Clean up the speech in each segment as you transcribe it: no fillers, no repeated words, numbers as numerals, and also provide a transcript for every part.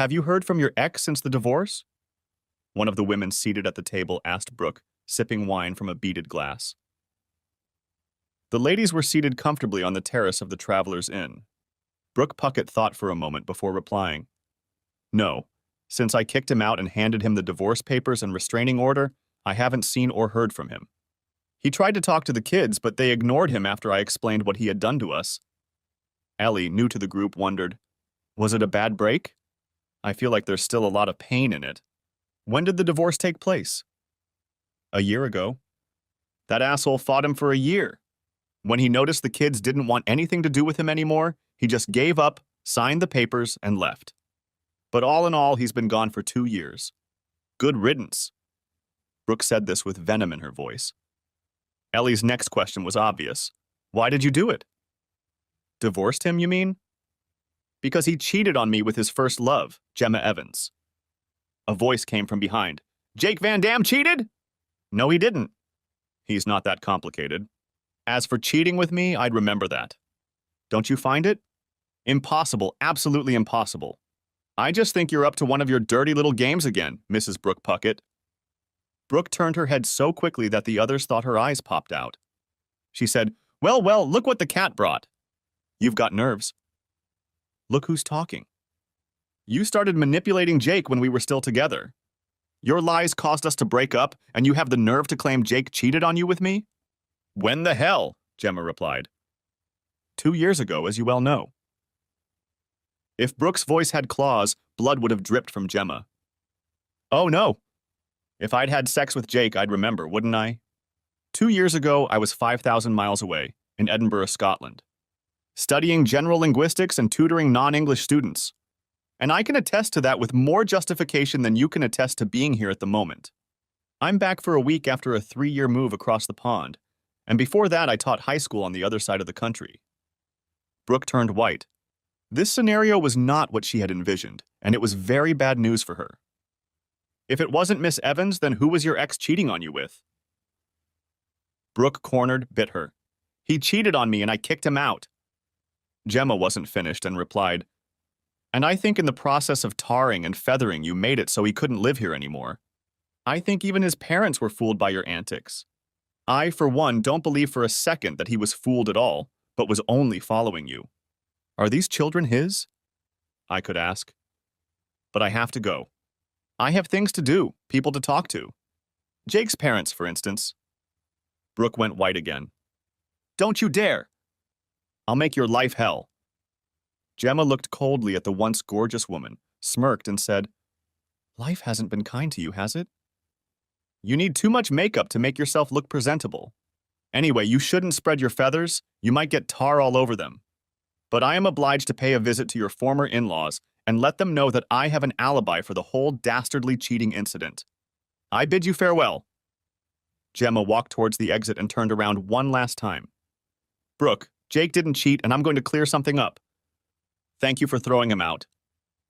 Have you heard from your ex since the divorce? One of the women seated at the table asked Brooke, sipping wine from a beaded glass. The ladies were seated comfortably on the terrace of the Travelers' Inn. Brooke Puckett thought for a moment before replying. No. Since I kicked him out and handed him the divorce papers and restraining order, I haven't seen or heard from him. He tried to talk to the kids, but they ignored him after I explained what he had done to us. Ellie, new to the group, wondered, was it a bad break? I feel like there's still a lot of pain in it. When did the divorce take place? A year ago. That asshole fought him for a year. When he noticed the kids didn't want anything to do with him anymore, he just gave up, signed the papers, and left. But all in all, he's been gone for 2 years. Good riddance. Brooke said this with venom in her voice. Ellie's next question was obvious. Why did you do it? Divorced him, you mean? Because he cheated on me with his first love, Gemma Evans. A voice came from behind. Jake Van Dam cheated? No, he didn't. He's not that complicated. As for cheating with me, I'd remember that. Don't you find it? Impossible, absolutely impossible. I just think you're up to one of your dirty little games again, Mrs. Brooke Puckett. Brooke turned her head so quickly that the others thought her eyes popped out. She said, Well, look what the cat brought. You've got nerves. Look who's talking. You started manipulating Jake when we were still together. Your lies caused us to break up, and you have the nerve to claim Jake cheated on you with me? When the hell? Gemma replied. 2 years ago, as you well know. If Brooke's voice had claws, blood would have dripped from Gemma. Oh, no. If I'd had sex with Jake, I'd remember, wouldn't I? 2 years ago, I was 5,000 miles away, in Edinburgh, Scotland, studying general linguistics and tutoring non-English students. And I can attest to that with more justification than you can attest to being here at the moment. I'm back for a week after a 3-year move across the pond, and before that I taught high school on the other side of the country. Brooke turned white. This scenario was not what she had envisioned, and it was very bad news for her. If it wasn't Miss Evans, then who was your ex cheating on you with? Brooke cornered, bit her. He cheated on me and I kicked him out. Gemma wasn't finished and replied, And I think in the process of tarring and feathering you made it so he couldn't live here anymore. I think even his parents were fooled by your antics. I, for one, don't believe for a second that he was fooled at all, but was only following you. Are these children his? I could ask. But I have to go. I have things to do, people to talk to. Jake's parents, for instance. Brooke went white again. Don't you dare! I'll make your life hell. Gemma looked coldly at the once gorgeous woman, smirked, and said, Life hasn't been kind to you, has it? You need too much makeup to make yourself look presentable. Anyway, you shouldn't spread your feathers. You might get tar all over them. But I am obliged to pay a visit to your former in-laws and let them know that I have an alibi for the whole dastardly cheating incident. I bid you farewell. Gemma walked towards the exit and turned around one last time. Brooke, Jake didn't cheat, and I'm going to clear something up. Thank you for throwing him out.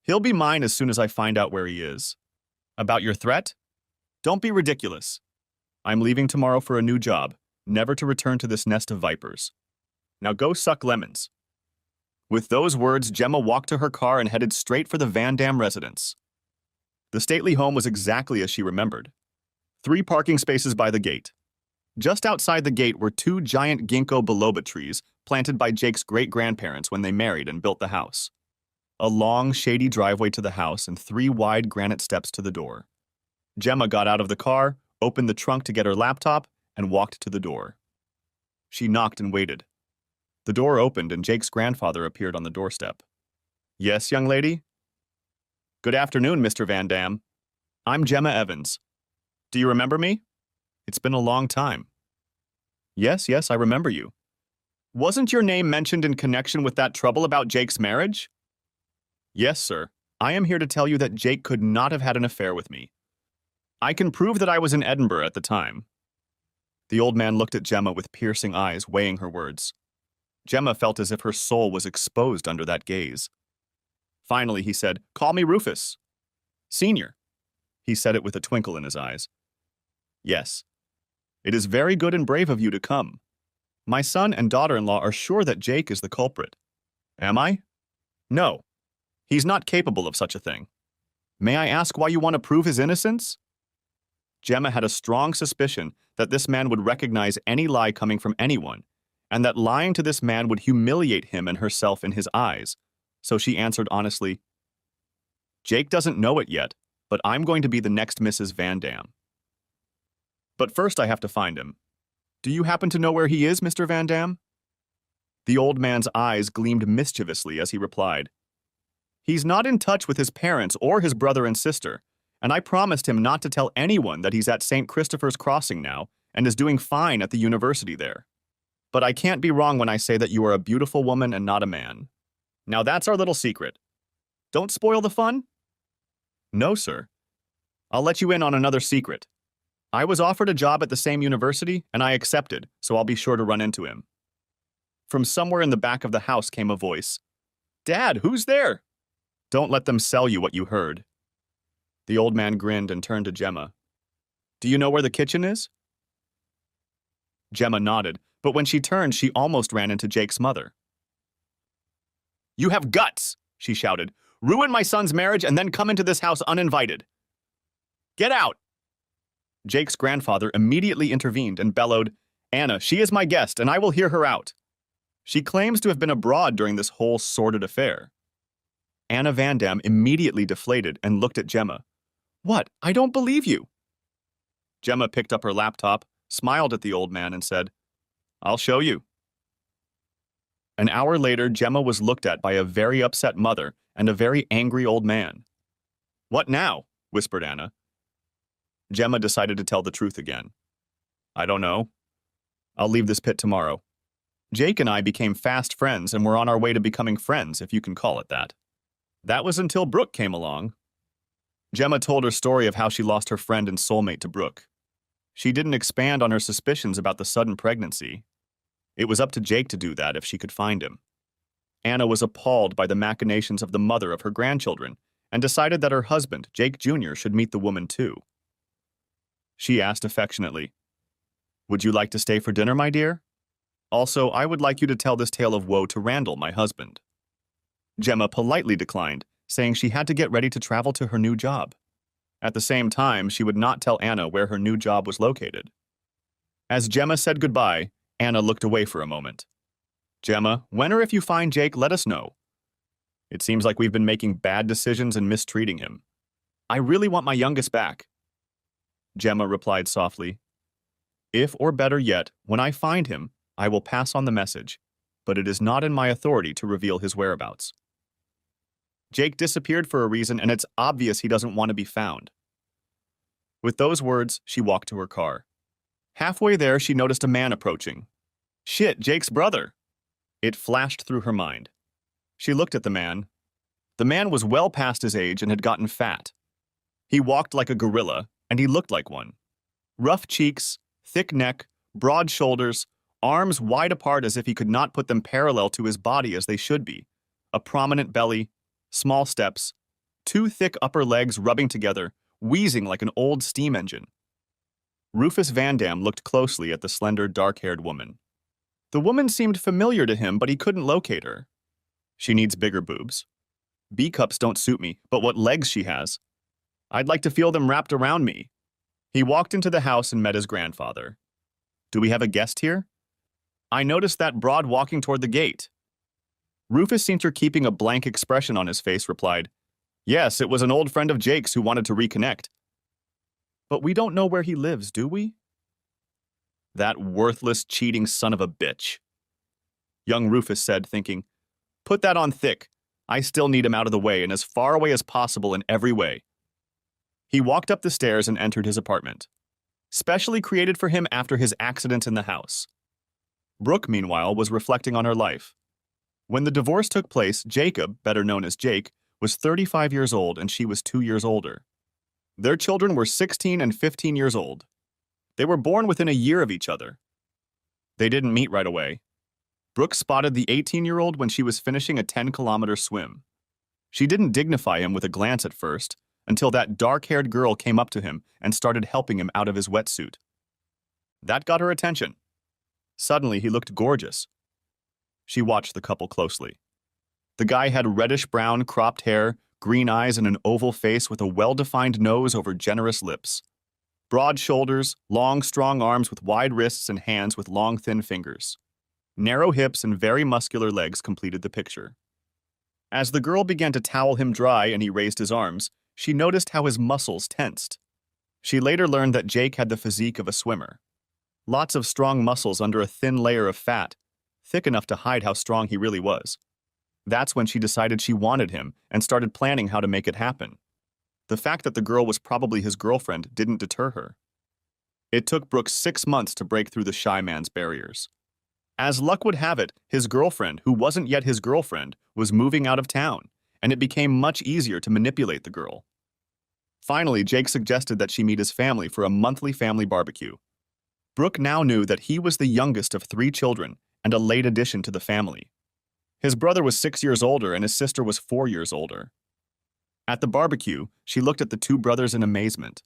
He'll be mine as soon as I find out where he is. About your threat? Don't be ridiculous. I'm leaving tomorrow for a new job, never to return to this nest of vipers. Now go suck lemons. With those words, Gemma walked to her car and headed straight for the Van Dam residence. The stately home was exactly as she remembered. 3 parking spaces by the gate. Just outside the gate were 2 giant ginkgo biloba trees planted by Jake's great-grandparents when they married and built the house. A long, shady driveway to the house and 3 wide granite steps to the door. Gemma got out of the car, opened the trunk to get her laptop, and walked to the door. She knocked and waited. The door opened and Jake's grandfather appeared on the doorstep. Yes, young lady? Good afternoon, Mr. Van Dam. I'm Gemma Evans. Do you remember me? It's been a long time. Yes, I remember you. Wasn't your name mentioned in connection with that trouble about Jake's marriage? Yes, sir. I am here to tell you that Jake could not have had an affair with me. I can prove that I was in Edinburgh at the time. The old man looked at Gemma with piercing eyes, weighing her words. Gemma felt as if her soul was exposed under that gaze. Finally, he said, Call me Rufus. Senior. He said it with a twinkle in his eyes. Yes. It is very good and brave of you to come. My son and daughter-in-law are sure that Jake is the culprit. Am I? No. He's not capable of such a thing. May I ask why you want to prove his innocence? Gemma had a strong suspicion that this man would recognize any lie coming from anyone, and that lying to this man would humiliate him and herself in his eyes. So she answered honestly, Jake doesn't know it yet, but I'm going to be the next Mrs. Van Dam. But first I have to find him. Do you happen to know where he is, Mr. Van Dam? The old man's eyes gleamed mischievously as he replied, He's not in touch with his parents or his brother and sister, and I promised him not to tell anyone that he's at St. Christopher's Crossing now and is doing fine at the university there. But I can't be wrong when I say that you are a beautiful woman and not a man. Now that's our little secret. Don't spoil the fun? No, sir. I'll let you in on another secret. I was offered a job at the same university, and I accepted, so I'll be sure to run into him. From somewhere in the back of the house came a voice. Dad, who's there? Don't let them sell you what you heard. The old man grinned and turned to Gemma. Do you know where the kitchen is? Gemma nodded, but when she turned, she almost ran into Jake's mother. You have guts, she shouted. Ruin my son's marriage and then come into this house uninvited. Get out! Jake's grandfather immediately intervened and bellowed, Anna, she is my guest, and I will hear her out. She claims to have been abroad during this whole sordid affair. Anna Van Dam immediately deflated and looked at Gemma. What? I don't believe you. Gemma picked up her laptop, smiled at the old man, and said, I'll show you. An hour later, Gemma was looked at by a very upset mother and a very angry old man. What now? Whispered Anna. Gemma decided to tell the truth again. I don't know. I'll leave this pit tomorrow. Jake and I became fast friends and were on our way to becoming friends, if you can call it that. That was until Brooke came along. Gemma told her story of how she lost her friend and soulmate to Brooke. She didn't expand on her suspicions about the sudden pregnancy. It was up to Jake to do that if she could find him. Anna was appalled by the machinations of the mother of her grandchildren and decided that her husband, Jake Jr., should meet the woman too. She asked affectionately, Would you like to stay for dinner, my dear? Also, I would like you to tell this tale of woe to Randall, my husband. Gemma politely declined, saying she had to get ready to travel to her new job. At the same time, she would not tell Anna where her new job was located. As Gemma said goodbye, Anna looked away for a moment. Gemma, when or if you find Jake, let us know. It seems like we've been making bad decisions and mistreating him. I really want my youngest back. Gemma replied softly, If, or better yet, when I find him, I will pass on the message, but it is not in my authority to reveal his whereabouts. Jake disappeared for a reason, and it's obvious he doesn't want to be found. With those words, she walked to her car. Halfway there, she noticed a man approaching. Shit, Jake's brother! It flashed through her mind. She looked at the man. The man was well past his age and had gotten fat. He walked like a gorilla, and he looked like one. Rough cheeks, thick neck, broad shoulders, arms wide apart as if he could not put them parallel to his body as they should be, a prominent belly, small steps, two thick upper legs rubbing together, wheezing like an old steam engine. Rufus Van Dam looked closely at the slender, dark-haired woman. The woman seemed familiar to him, but he couldn't locate her. She needs bigger boobs. B-cups don't suit me, but what legs she has. I'd like to feel them wrapped around me. He walked into the house and met his grandfather. Do we have a guest here? I noticed that broad walking toward the gate. Rufus, seeing her keeping a blank expression on his face, replied, Yes, it was an old friend of Jake's who wanted to reconnect. But we don't know where he lives, do we? That worthless, cheating son of a bitch. Young Rufus said, thinking, Put that on thick. I still need him out of the way and as far away as possible in every way. He walked up the stairs and entered his apartment, specially created for him after his accident in the house. Brooke, meanwhile, was reflecting on her life. When the divorce took place, Jacob, better known as Jake, was 35 years old and she was 2 years older. Their children were 16 and 15 years old. They were born within a year of each other. They didn't meet right away. Brooke spotted the 18-year-old when she was finishing a 10-kilometer swim. She didn't dignify him with a glance at first, until that dark-haired girl came up to him and started helping him out of his wetsuit. That got her attention. Suddenly, he looked gorgeous. She watched the couple closely. The guy had reddish-brown cropped hair, green eyes and an oval face with a well-defined nose over generous lips. Broad shoulders, long, strong arms with wide wrists and hands with long, thin fingers. Narrow hips and very muscular legs completed the picture. As the girl began to towel him dry and he raised his arms, she noticed how his muscles tensed. She later learned that Jake had the physique of a swimmer. Lots of strong muscles under a thin layer of fat, thick enough to hide how strong he really was. That's when she decided she wanted him and started planning how to make it happen. The fact that the girl was probably his girlfriend didn't deter her. It took Brooke 6 months to break through the shy man's barriers. As luck would have it, his girlfriend, who wasn't yet his girlfriend, was moving out of town, and it became much easier to manipulate the girl. Finally, Jake suggested that she meet his family for a monthly family barbecue. Brooke now knew that he was the youngest of 3 children and a late addition to the family. His brother was 6 years older and his sister was 4 years older. At the barbecue, she looked at the 2 brothers in amazement.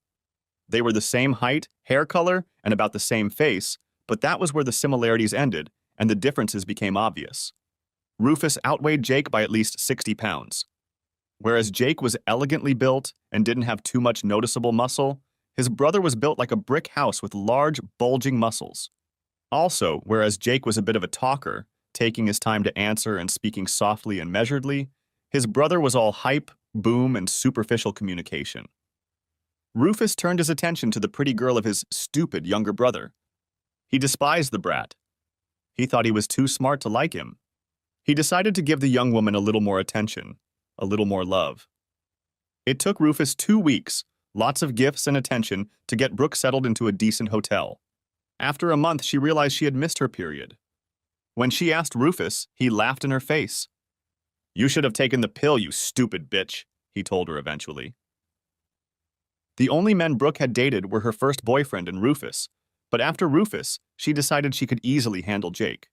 They were the same height, hair color, and about the same face, but that was where the similarities ended and the differences became obvious. Rufus outweighed Jake by at least 60 pounds. Whereas Jake was elegantly built and didn't have too much noticeable muscle, his brother was built like a brick house with large, bulging muscles. Also, whereas Jake was a bit of a talker, taking his time to answer and speaking softly and measuredly, his brother was all hype, boom, and superficial communication. Rufus turned his attention to the pretty girl of his stupid younger brother. He despised the brat. He thought he was too smart to like him. He decided to give the young woman a little more attention, a little more love. It took Rufus 2 weeks, lots of gifts and attention, to get Brooke settled into a decent hotel. After a month, she realized she had missed her period. When she asked Rufus, he laughed in her face. "You should have taken the pill, you stupid bitch," he told her eventually. The only men Brooke had dated were her first boyfriend and Rufus, but after Rufus, she decided she could easily handle Jake.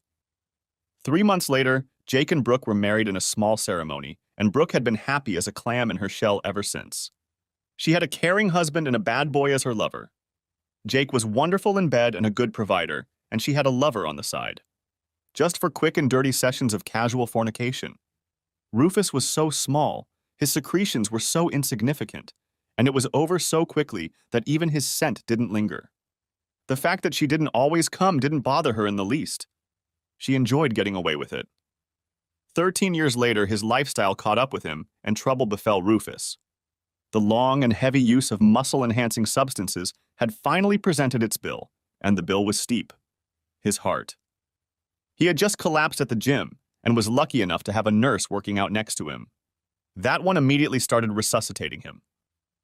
3 months later, Jake and Brooke were married in a small ceremony, and Brooke had been happy as a clam in her shell ever since. She had a caring husband and a bad boy as her lover. Jake was wonderful in bed and a good provider, and she had a lover on the side. Just for quick and dirty sessions of casual fornication. Rufus was so small, his secretions were so insignificant, and it was over so quickly that even his scent didn't linger. The fact that she didn't always come didn't bother her in the least. She enjoyed getting away with it. 13 years later, his lifestyle caught up with him, and trouble befell Rufus. The long and heavy use of muscle-enhancing substances had finally presented its bill, and the bill was steep. His heart. He had just collapsed at the gym, and was lucky enough to have a nurse working out next to him. That one immediately started resuscitating him.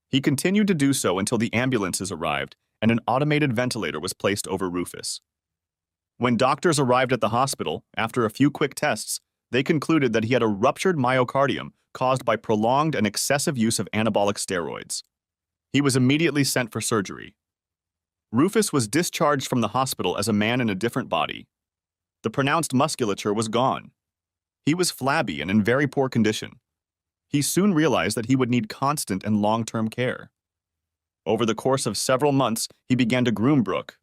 He continued to do so until the ambulances arrived, and an automated ventilator was placed over Rufus. When doctors arrived at the hospital, after a few quick tests, they concluded that he had a ruptured myocardium caused by prolonged and excessive use of anabolic steroids. He was immediately sent for surgery. Rufus was discharged from the hospital as a man in a different body. The pronounced musculature was gone. He was flabby and in very poor condition. He soon realized that he would need constant and long-term care. Over the course of several months, he began to groom Brooke.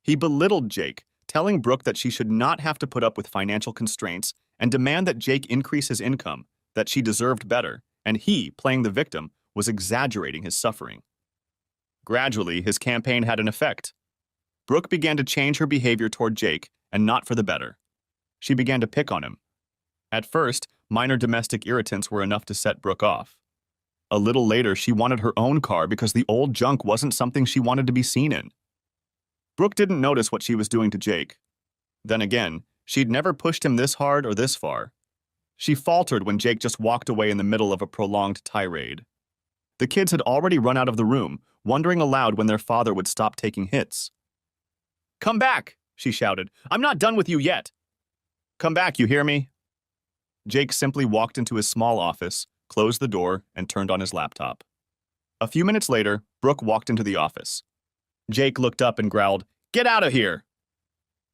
He belittled Jake, telling Brooke that she should not have to put up with financial constraints and demand that Jake increase his income, that she deserved better, and he, playing the victim, was exaggerating his suffering. Gradually, his campaign had an effect. Brooke began to change her behavior toward Jake, and not for the better. She began to pick on him. At first, minor domestic irritants were enough to set Brooke off. A little later, she wanted her own car because the old junk wasn't something she wanted to be seen in. Brooke didn't notice what she was doing to Jake. Then again, she'd never pushed him this hard or this far. She faltered when Jake just walked away in the middle of a prolonged tirade. The kids had already run out of the room, wondering aloud when their father would stop taking hits. "Come back!" she shouted. "I'm not done with you yet!" "Come back, you hear me?" Jake simply walked into his small office, closed the door, and turned on his laptop. A few minutes later, Brooke walked into the office. Jake looked up and growled, "Get out of here!"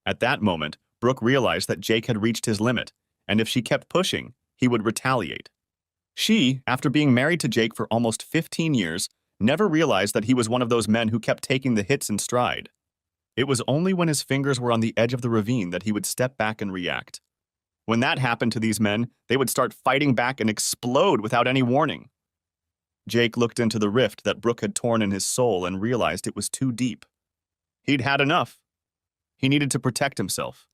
At that moment, Brooke realized that Jake had reached his limit, and if she kept pushing, he would retaliate. She, after being married to Jake for almost 15 years, never realized that he was one of those men who kept taking the hits in stride. It was only when his fingers were on the edge of the ravine that he would step back and react. When that happened to these men, they would start fighting back and explode without any warning. Jake looked into the rift that Brooke had torn in his soul and realized it was too deep. He'd had enough. He needed to protect himself.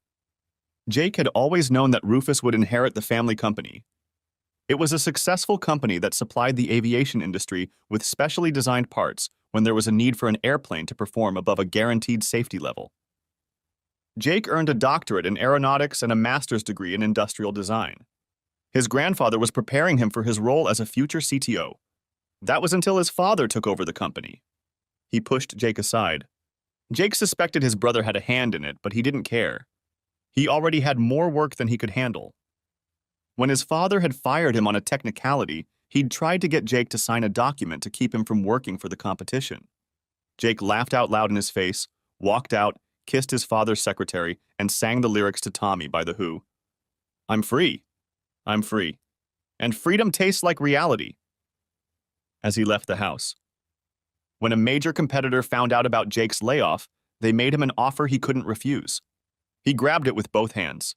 Jake had always known that Rufus would inherit the family company. It was a successful company that supplied the aviation industry with specially designed parts when there was a need for an airplane to perform above a guaranteed safety level. Jake earned a doctorate in aeronautics and a master's degree in industrial design. His grandfather was preparing him for his role as a future CTO. That was until his father took over the company. He pushed Jake aside. Jake suspected his brother had a hand in it, but he didn't care. He already had more work than he could handle. When his father had fired him on a technicality, he'd tried to get Jake to sign a document to keep him from working for the competition. Jake laughed out loud in his face, walked out, kissed his father's secretary, and sang the lyrics to Tommy by The Who. I'm free. I'm free. And freedom tastes like reality. As he left the house. When a major competitor found out about Jake's layoff, they made him an offer he couldn't refuse. He grabbed it with both hands.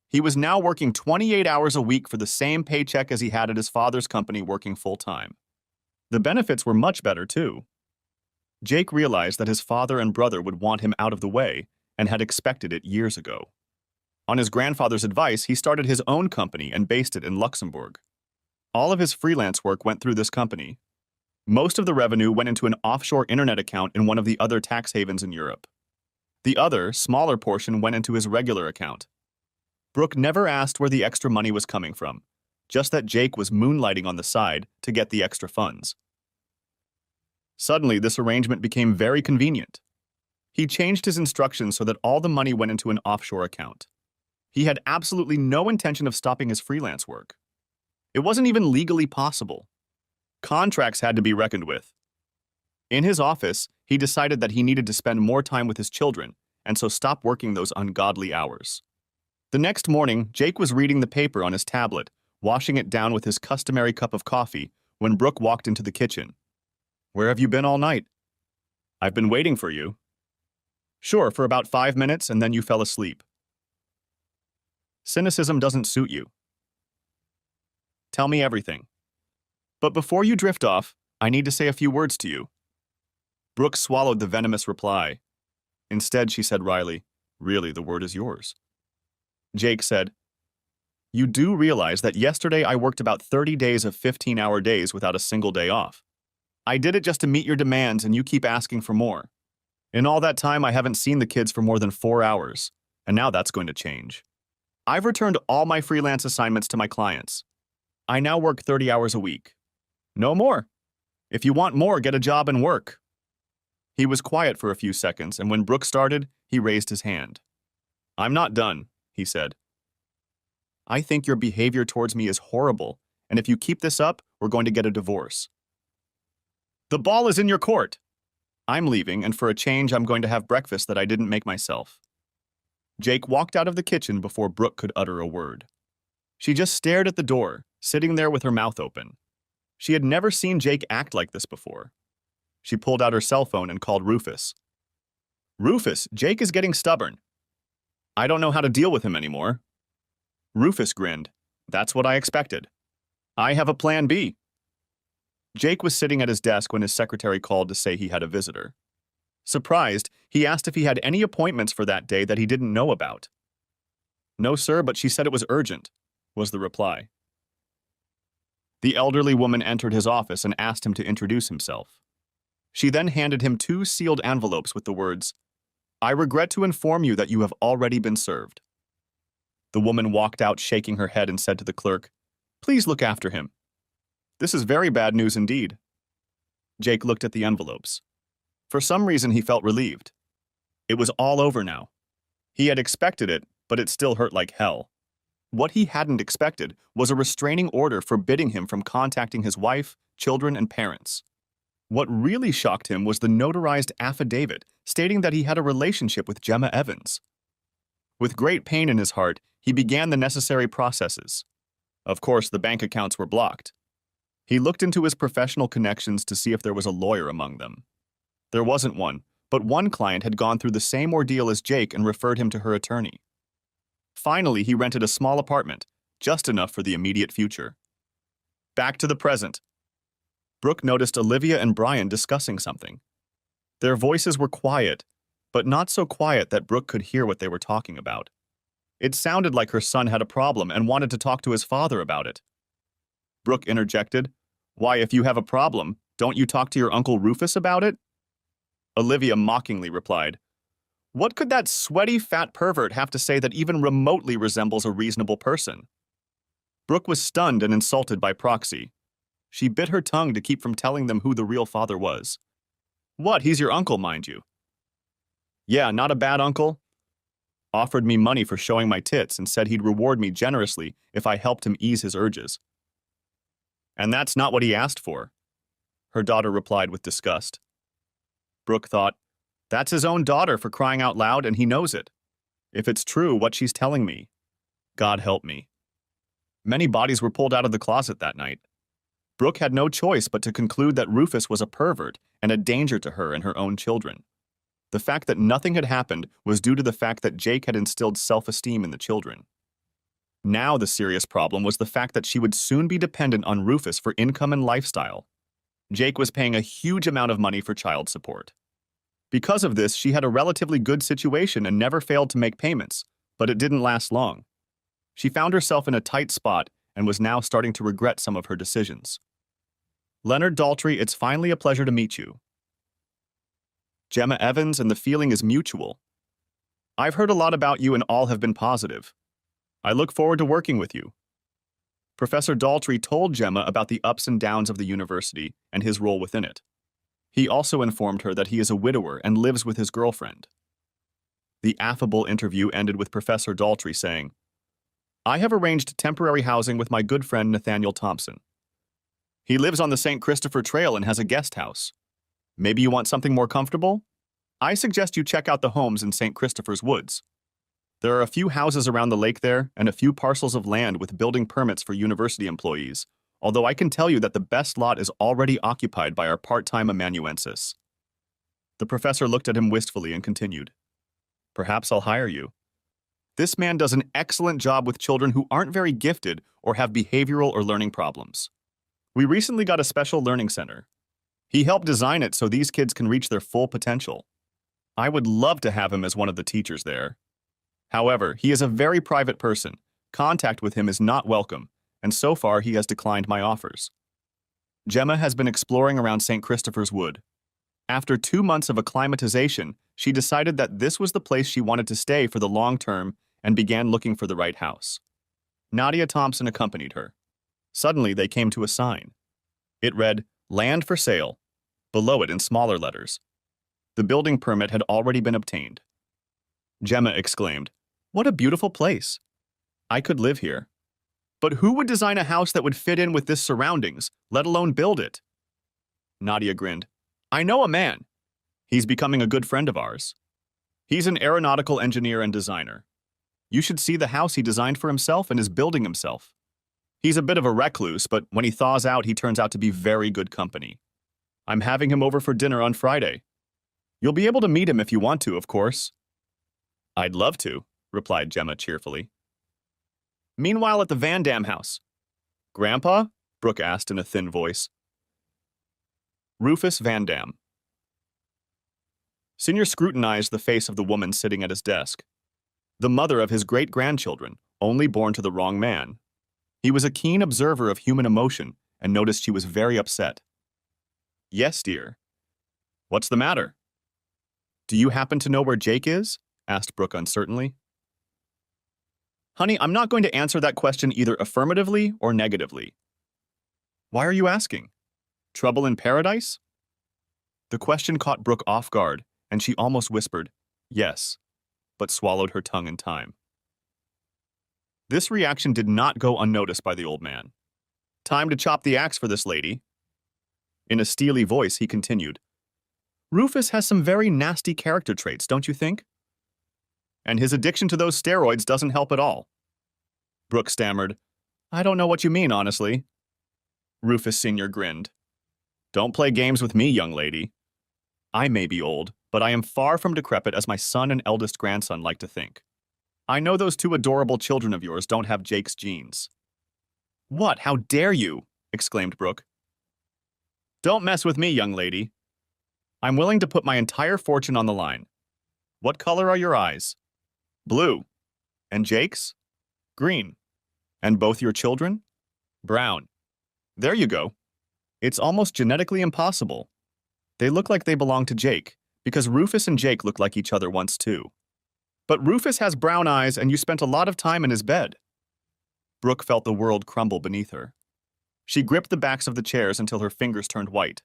He was now working 28 hours a week for the same paycheck as he had at his father's company working full-time. The benefits were much better, too. Jake realized that his father and brother would want him out of the way and had expected it years ago. On his grandfather's advice, he started his own company and based it in Luxembourg. All of his freelance work went through this company. Most of the revenue went into an offshore internet account in one of the other tax havens in Europe. The other, smaller portion went into his regular account. Brooke never asked where the extra money was coming from, just that Jake was moonlighting on the side to get the extra funds. Suddenly, this arrangement became very convenient. He changed his instructions so that all the money went into an offshore account. He had absolutely no intention of stopping his freelance work. It wasn't even legally possible. Contracts had to be reckoned with. In his office, he decided that he needed to spend more time with his children, and so stopped working those ungodly hours. The next morning, Jake was reading the paper on his tablet, washing it down with his customary cup of coffee, when Brooke walked into the kitchen. Where have you been all night? I've been waiting for you. Sure, for about 5 minutes, and then you fell asleep. Cynicism doesn't suit you. Tell me everything. But before you drift off, I need to say a few words to you. Brooke swallowed the venomous reply. Instead, she said wryly, Really, the word is yours. Jake said, You do realize that yesterday I worked about 30 days of 15-hour days without a single day off. I did it just to meet your demands, and you keep asking for more. In all that time, I haven't seen the kids for more than 4 hours, and now that's going to change. I've returned all my freelance assignments to my clients. I now work 30 hours a week. No more. If you want more, get a job and work. He was quiet for a few seconds, and when Brooke started, he raised his hand. I'm not done, he said. I think your behavior towards me is horrible, and if you keep this up, we're going to get a divorce. The ball is in your court. I'm leaving, and for a change, I'm going to have breakfast that I didn't make myself. Jake walked out of the kitchen before Brooke could utter a word. She just stared at the door, sitting there with her mouth open. She had never seen Jake act like this before. She pulled out her cell phone and called Rufus. Rufus, Jake is getting stubborn. I don't know how to deal with him anymore. Rufus grinned. That's what I expected. I have a plan B. Jake was sitting at his desk when his secretary called to say he had a visitor. Surprised, he asked if he had any appointments for that day that he didn't know about. No, sir, but she said it was urgent, was the reply. The elderly woman entered his office and asked him to introduce himself. She then handed him 2 sealed envelopes with the words, I regret to inform you that you have already been served. The woman walked out shaking her head and said to the clerk, Please look after him. This is very bad news indeed. Jake looked at the envelopes. For some reason, he felt relieved. It was all over now. He had expected it, but it still hurt like hell. What he hadn't expected was a restraining order forbidding him from contacting his wife, children, and parents. What really shocked him was the notarized affidavit stating that he had a relationship with Gemma Evans. With great pain in his heart, he began the necessary processes. Of course, the bank accounts were blocked. He looked into his professional connections to see if there was a lawyer among them. There wasn't one, but one client had gone through the same ordeal as Jake and referred him to her attorney. Finally, he rented a small apartment, just enough for the immediate future. Back to the present. Brooke noticed Olivia and Brian discussing something. Their voices were quiet, but not so quiet that Brooke could hear what they were talking about. It sounded like her son had a problem and wanted to talk to his father about it. Brooke interjected, "Why, if you have a problem, don't you talk to your Uncle Rufus about it?" Olivia mockingly replied, "What could that sweaty fat pervert have to say that even remotely resembles a reasonable person?" Brooke was stunned and insulted by proxy. She bit her tongue to keep from telling them who the real father was. "What, he's your uncle, mind you." "Yeah, not a bad uncle. Offered me money for showing my tits and said he'd reward me generously if I helped him ease his urges." "And that's not what he asked for," her daughter replied with disgust. Brooke thought, "That's his own daughter for crying out loud, and he knows it. If it's true what she's telling me, God help me." Many bodies were pulled out of the closet that night. Brooke had no choice but to conclude that Rufus was a pervert and a danger to her and her own children. The fact that nothing had happened was due to the fact that Jake had instilled self-esteem in the children. Now the serious problem was the fact that she would soon be dependent on Rufus for income and lifestyle. Jake was paying a huge amount of money for child support. Because of this, she had a relatively good situation and never failed to make payments, but it didn't last long. She found herself in a tight spot and was now starting to regret some of her decisions. "Leonard Daltrey, it's finally a pleasure to meet you. Gemma Evans, and the feeling is mutual. I've heard a lot about you and all have been positive. I look forward to working with you." Professor Daltrey told Gemma about the ups and downs of the university and his role within it. He also informed her that he is a widower and lives with his girlfriend. The affable interview ended with Professor Daltrey saying, "I have arranged temporary housing with my good friend Nathaniel Thompson. He lives on the St. Christopher Trail and has a guest house. Maybe you want something more comfortable? I suggest you check out the homes in St. Christopher's Woods. There are a few houses around the lake there and a few parcels of land with building permits for university employees, although I can tell you that the best lot is already occupied by our part-time amanuensis." The professor looked at him wistfully and continued, "Perhaps I'll hire you. This man does an excellent job with children who aren't very gifted or have behavioral or learning problems. We recently got a special learning center. He helped design it so these kids can reach their full potential. I would love to have him as one of the teachers there. However, he is a very private person. Contact with him is not welcome, and so far he has declined my offers." Gemma has been exploring around St. Christopher's Wood. After 2 months of acclimatization, she decided that this was the place she wanted to stay for the long term and began looking for the right house. Nadia Thompson accompanied her. Suddenly, they came to a sign. It read, "Land for sale." Below it in smaller letters. The building permit had already been obtained. Gemma exclaimed, "What a beautiful place. I could live here. But who would design a house that would fit in with this surroundings, let alone build it?" Nadia grinned. "I know a man. He's becoming a good friend of ours. He's an aeronautical engineer and designer. You should see the house he designed for himself and is building himself. He's a bit of a recluse, but when he thaws out, he turns out to be very good company. I'm having him over for dinner on Friday. You'll be able to meet him if you want to, of course." "I'd love to," replied Gemma cheerfully. Meanwhile, at the Van Dam house. "Grandpa?" Brooke asked in a thin voice. Rufus Van Dam. Senior scrutinized the face of the woman sitting at his desk. The mother of his great-grandchildren, only born to the wrong man. He was a keen observer of human emotion and noticed she was very upset. "Yes, dear. What's the matter?" "Do you happen to know where Jake is?" asked Brooke uncertainly. "Honey, I'm not going to answer that question either affirmatively or negatively." "Why are you asking? Trouble in paradise?" The question caught Brooke off guard, and she almost whispered, "Yes," but swallowed her tongue in time. This reaction did not go unnoticed by the old man. "Time to chop the axe for this lady." In a steely voice, he continued, "Rufus has some very nasty character traits, don't you think? And his addiction to those steroids doesn't help at all." Brooke stammered, "I don't know what you mean, honestly." Rufus Sr. grinned. "Don't play games with me, young lady. I may be old, but I am far from decrepit as my son and eldest grandson like to think. I know those two adorable children of yours don't have Jake's genes. What? How dare you? Exclaimed Brooke. Don't mess with me, young lady. I'm willing to put my entire fortune on the line. What color are your eyes? Blue. And Jake's? Green. And both your children? Brown. There you go. It's almost genetically impossible. They look like they belong to Jake, because Rufus and Jake look like each other once too. But Rufus has brown eyes and you spent a lot of time in his bed. Brooke felt the world crumble beneath her. She gripped the backs of the chairs until her fingers turned white.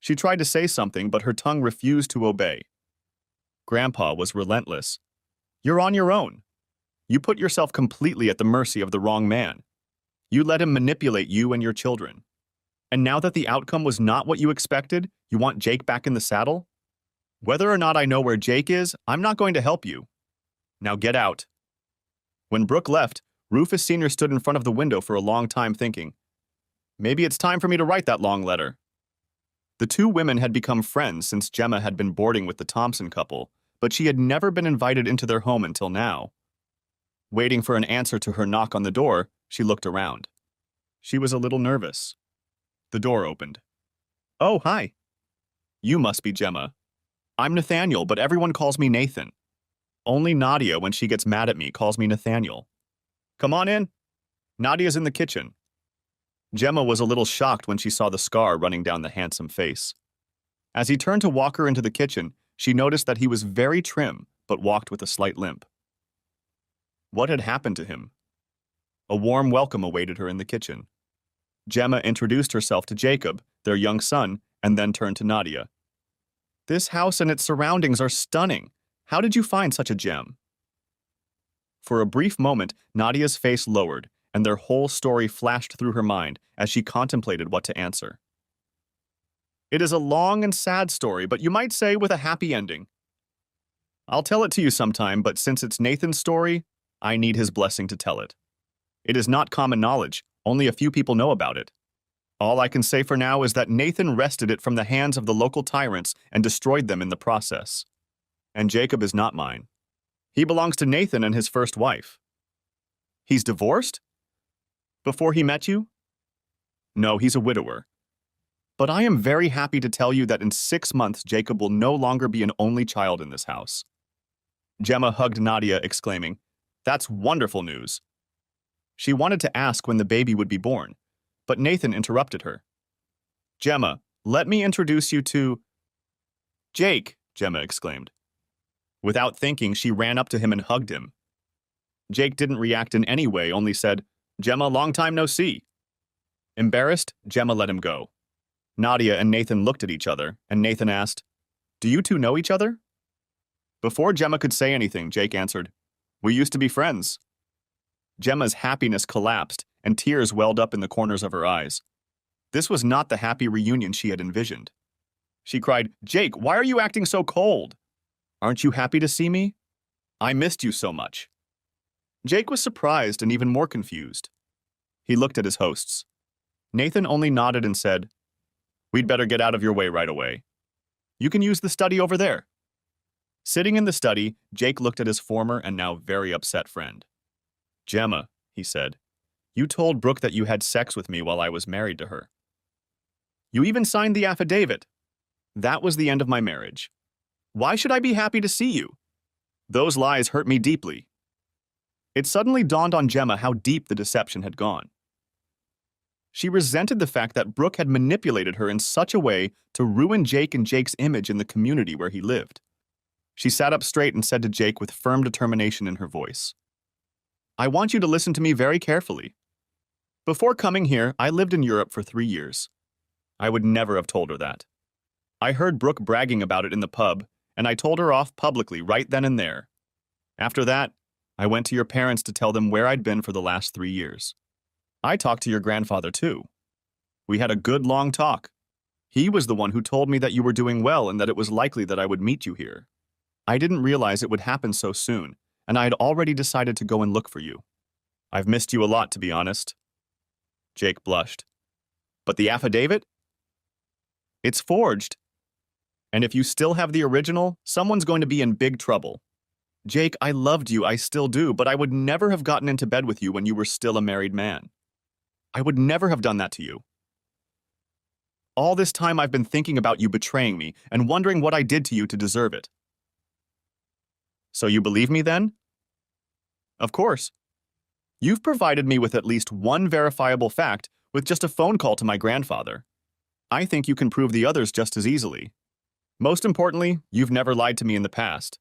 She tried to say something, but her tongue refused to obey. Grandpa was relentless. You're on your own. You put yourself completely at the mercy of the wrong man. You let him manipulate you and your children. And now that the outcome was not what you expected, you want Jake back in the saddle? Whether or not I know where Jake is, I'm not going to help you. Now get out. When Brooke left, Rufus Sr. stood in front of the window for a long time thinking, maybe it's time for me to write that long letter. The two women had become friends since Gemma had been boarding with the Thompson couple, but she had never been invited into their home until now. Waiting for an answer to her knock on the door, she looked around. She was a little nervous. The door opened. Oh, hi. You must be Gemma. I'm Nathaniel, but everyone calls me Nathan. Only Nadia, when she gets mad at me, calls me Nathaniel. Come on in. Nadia's in the kitchen. Gemma was a little shocked when she saw the scar running down the handsome face. As he turned to walk her into the kitchen, she noticed that he was very trim, but walked with a slight limp. What had happened to him? A warm welcome awaited her in the kitchen. Gemma introduced herself to Jacob, their young son, and then turned to Nadia. This house and its surroundings are stunning. How did you find such a gem? For a brief moment, Nadia's face lowered, and their whole story flashed through her mind as she contemplated what to answer. It is a long and sad story, but you might say with a happy ending. I'll tell it to you sometime, but since it's Nathan's story, I need his blessing to tell it. It is not common knowledge, only a few people know about it. All I can say for now is that Nathan wrested it from the hands of the local tyrants and destroyed them in the process. And Jacob is not mine. He belongs to Nathan and his first wife. He's divorced? Before he met you? No, he's a widower. But I am very happy to tell you that in 6 months, Jacob will no longer be an only child in this house. Gemma hugged Nadia, exclaiming, That's wonderful news. She wanted to ask when the baby would be born, but Nathan interrupted her. Gemma, let me introduce you to... Jake, Gemma exclaimed. Without thinking, she ran up to him and hugged him. Jake didn't react in any way, only said, Gemma, long time no see. Embarrassed, Gemma let him go. Nadia and Nathan looked at each other, and Nathan asked, Do you two know each other? Before Gemma could say anything, Jake answered, We used to be friends. Gemma's happiness collapsed, and tears welled up in the corners of her eyes. This was not the happy reunion she had envisioned. She cried, Jake, why are you acting so cold? Aren't you happy to see me? I missed you so much. Jake was surprised and even more confused. He looked at his hosts. Nathan only nodded and said, We'd better get out of your way right away. You can use the study over there. Sitting in the study, Jake looked at his former and now very upset friend. Gemma, he said, you told Brooke that you had sex with me while I was married to her. You even signed the affidavit. That was the end of my marriage. Why should I be happy to see you? Those lies hurt me deeply. It suddenly dawned on Gemma how deep the deception had gone. She resented the fact that Brooke had manipulated her in such a way to ruin Jake and Jake's image in the community where he lived. She sat up straight and said to Jake with firm determination in her voice, I want you to listen to me very carefully. Before coming here, I lived in Europe for 3 years. I would never have told her that. I heard Brooke bragging about it in the pub, and I told her off publicly right then and there. After that, I went to your parents to tell them where I'd been for the last 3 years. I talked to your grandfather, too. We had a good long talk. He was the one who told me that you were doing well and that it was likely that I would meet you here. I didn't realize it would happen so soon, and I had already decided to go and look for you. I've missed you a lot, to be honest. Jake blushed. But the affidavit? It's forged. And if you still have the original, someone's going to be in big trouble. Jake, I loved you, I still do, but I would never have gotten into bed with you when you were still a married man. I would never have done that to you. All this time I've been thinking about you betraying me and wondering what I did to you to deserve it. So you believe me then? Of course. You've provided me with at least one verifiable fact with just a phone call to my grandfather. I think you can prove the others just as easily. Most importantly, you've never lied to me in the past.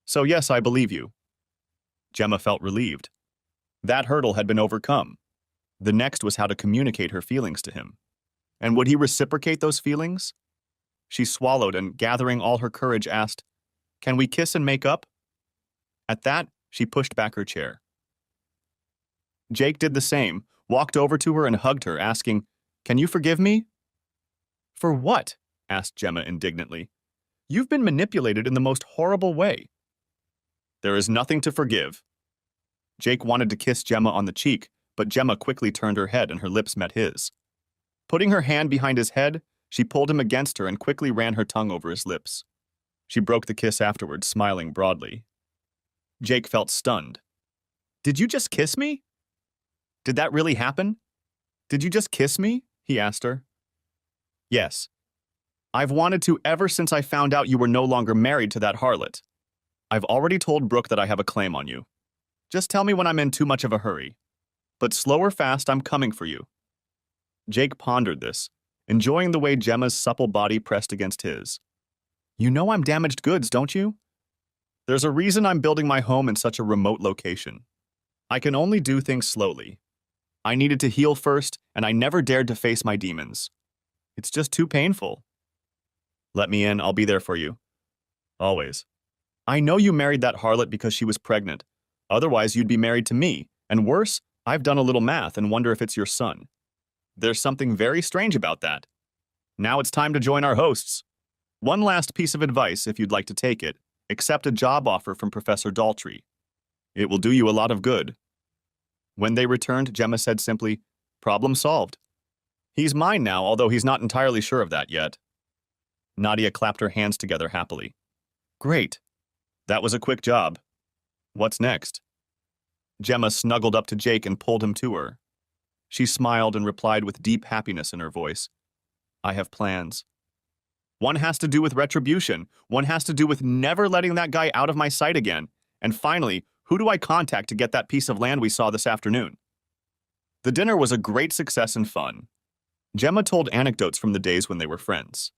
So yes, I believe you. Gemma felt relieved. That hurdle had been overcome. The next was how to communicate her feelings to him. And would he reciprocate those feelings? She swallowed and, gathering all her courage, asked, "Can we kiss and make up?" At that, she pushed back her chair. Jake did the same, walked over to her and hugged her, asking, "Can you forgive me?" "For what?" asked Gemma indignantly. "You've been manipulated in the most horrible way." "There is nothing to forgive." Jake wanted to kiss Gemma on the cheek, but Gemma quickly turned her head and her lips met his. Putting her hand behind his head, she pulled him against her and quickly ran her tongue over his lips. She broke the kiss afterwards, smiling broadly. Jake felt stunned. "Did you just kiss me? Did that really happen? Did you just kiss me?" he asked her. "Yes. I've wanted to ever since I found out you were no longer married to that harlot. I've already told Brooke that I have a claim on you. Just tell me when I'm in too much of a hurry. But slow or fast, I'm coming for you." Jake pondered this, enjoying the way Gemma's supple body pressed against his. "You know I'm damaged goods, don't you? There's a reason I'm building my home in such a remote location. I can only do things slowly. I needed to heal first, and I never dared to face my demons. It's just too painful. Let me in, I'll be there for you. Always. I know you married that harlot because she was pregnant. Otherwise, you'd be married to me, and worse, I've done a little math and wonder if it's your son. There's something very strange about that. Now it's time to join our hosts. One last piece of advice, if you'd like to take it, accept a job offer from Professor Daltrey. It will do you a lot of good." When they returned, Gemma said simply, "Problem solved. He's mine now, although he's not entirely sure of that yet." Nadia clapped her hands together happily. "Great. That was a quick job. What's next?" Gemma snuggled up to Jake and pulled him to her. She smiled and replied with deep happiness in her voice, "I have plans. One has to do with retribution. One has to do with never letting that guy out of my sight again. And finally, who do I contact to get that piece of land we saw this afternoon?" The dinner was a great success and fun. Gemma told anecdotes from the days when they were friends.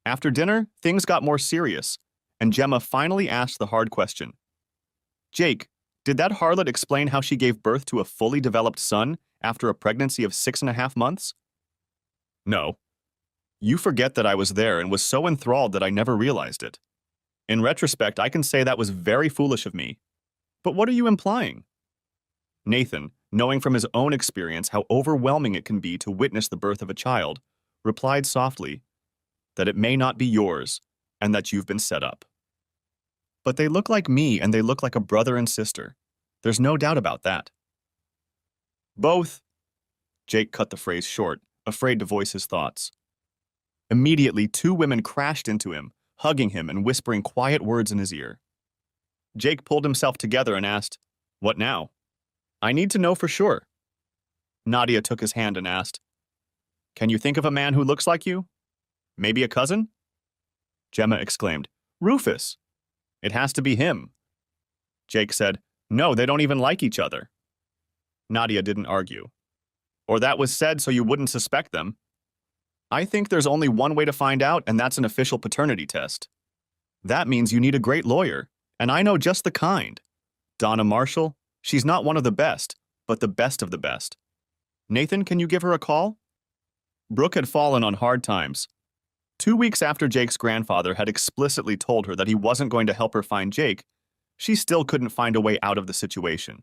After dinner, things got more serious, and Gemma finally asked the hard question. "Jake, did that harlot explain how she gave birth to a fully developed son after a pregnancy of 6.5 months?" "No. You forget that I was there and was so enthralled that I never realized it. In retrospect, I can say that was very foolish of me. But what are you implying?" Nathan, knowing from his own experience how overwhelming it can be to witness the birth of a child, replied softly that it may not be yours and that you've been set up. "But they look like me and they look like a brother and sister. There's no doubt about that." "Both." Jake cut the phrase short, afraid to voice his thoughts. Immediately, two women crashed into him, hugging him and whispering quiet words in his ear. Jake pulled himself together and asked, "What now?" "I need to know for sure." Nadia took his hand and asked, "Can you think of a man who looks like you? Maybe a cousin?" Gemma exclaimed, "Rufus! It has to be him." Jake said, "No, they don't even like each other." Nadia didn't argue. "Or that was said so you wouldn't suspect them. I think there's only one way to find out, and that's an official paternity test. That means you need a great lawyer, and I know just the kind. Donna Marshall, she's not one of the best, but the best of the best. Nathan, can you give her a call?" Brooke had fallen on hard times. 2 weeks after Jake's grandfather had explicitly told her that he wasn't going to help her find Jake, she still couldn't find a way out of the situation.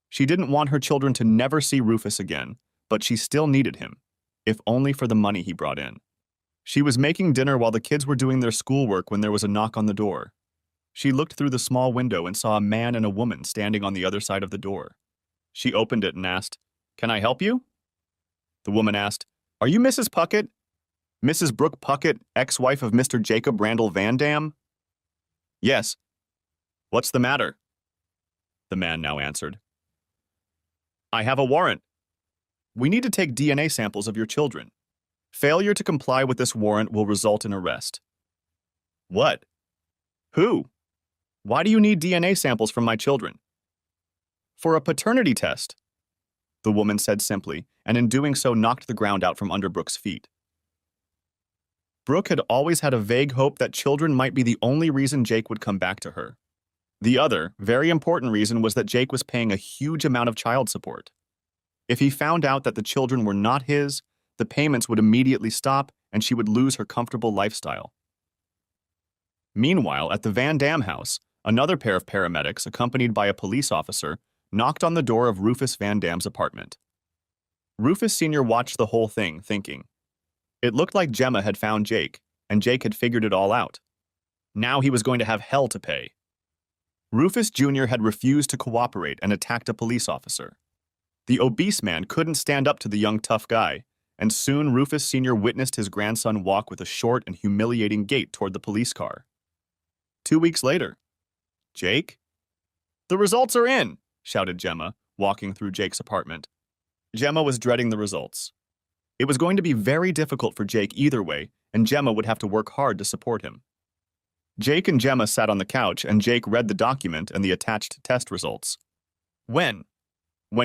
She didn't want her children to never see Rufus again, but she still needed him, if only for the money he brought in. She was making dinner while the kids were doing their schoolwork when there was a knock on the door. She looked through the small window and saw a man and a woman standing on the other side of the door. She opened it and asked, "Can I help you?" The woman asked, "Are you Mrs. Puckett? Mrs. Brooke Puckett, ex-wife of Mr. Jacob Randall Van Dam?" "Yes." What's the matter? The man now answered. I have a warrant. We need to take DNA samples of your children. Failure to comply with this warrant will result in arrest. What? Who? Why do you need DNA samples from my children? For a paternity test, the woman said simply, and in doing so knocked the ground out from under Brooke's feet. Brooke had always had a vague hope that children might be the only reason Jake would come back to her. The other, very important reason was that Jake was paying a huge amount of child support. If he found out that the children were not his, the payments would immediately stop and she would lose her comfortable lifestyle. Meanwhile, at the Van Dam house, another pair of paramedics, accompanied by a police officer, knocked on the door of Rufus Van Dam's apartment. Rufus Sr. watched the whole thing, thinking. It looked like Gemma had found Jake, and Jake had figured it all out. Now he was going to have hell to pay. Rufus Jr. had refused to cooperate and attacked a police officer. The obese man couldn't stand up to the young tough guy, and soon Rufus Sr. witnessed his grandson walk with a short and humiliating gait toward the police car. 2 weeks later. Jake? The results are in, shouted Gemma, walking through Jake's apartment. Gemma was dreading the results. It was going to be very difficult for Jake either way, and Gemma would have to work hard to support him. Jake and Gemma sat on the couch, and Jake read the document and the attached test results. When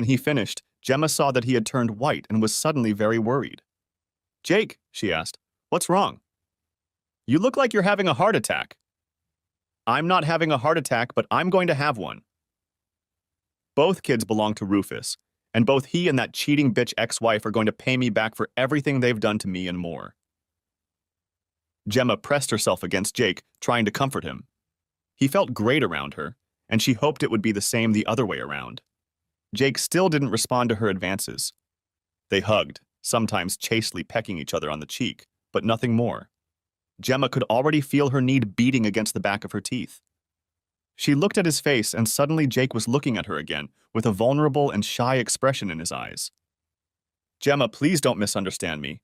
he finished, Gemma saw that he had turned white and was suddenly very worried. Jake, she asked, what's wrong? You look like you're having a heart attack. I'm not having a heart attack, but I'm going to have one. Both kids belong to Rufus, and both he and that cheating bitch ex-wife are going to pay me back for everything they've done to me and more. Gemma pressed herself against Jake, trying to comfort him. He felt great around her, and she hoped it would be the same the other way around. Jake still didn't respond to her advances. They hugged, sometimes chastely pecking each other on the cheek, but nothing more. Gemma could already feel her need beating against the back of her teeth. She looked at his face, and suddenly Jake was looking at her again, with a vulnerable and shy expression in his eyes. Gemma, please don't misunderstand me.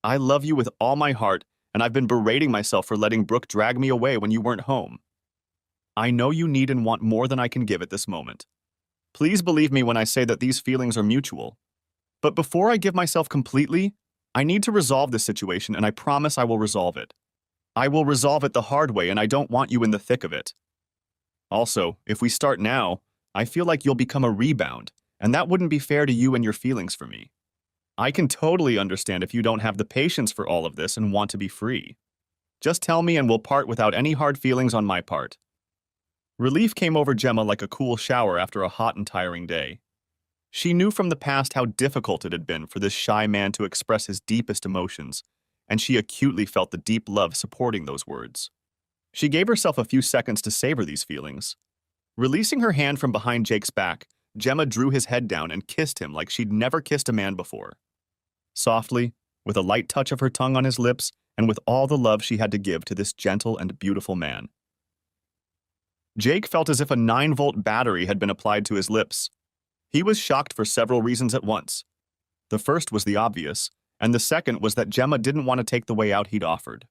I love you with all my heart, and I've been berating myself for letting Brooke drag me away when you weren't home. I know you need and want more than I can give at this moment. Please believe me when I say that these feelings are mutual. But before I give myself completely, I need to resolve this situation, and I promise I will resolve it. I will resolve it the hard way, and I don't want you in the thick of it. Also, if we start now, I feel like you'll become a rebound, and that wouldn't be fair to you and your feelings for me. I can totally understand if you don't have the patience for all of this and want to be free. Just tell me and we'll part without any hard feelings on my part. Relief came over Gemma like a cool shower after a hot and tiring day. She knew from the past how difficult it had been for this shy man to express his deepest emotions, and she acutely felt the deep love supporting those words. She gave herself a few seconds to savor these feelings. Releasing her hand from behind Jake's back, Gemma drew his head down and kissed him like she'd never kissed a man before. Softly, with a light touch of her tongue on his lips, and with all the love she had to give to this gentle and beautiful man. Jake felt as if a 9-volt battery had been applied to his lips. He was shocked for several reasons at once. The first was the obvious, and the second was that Gemma didn't want to take the way out he'd offered.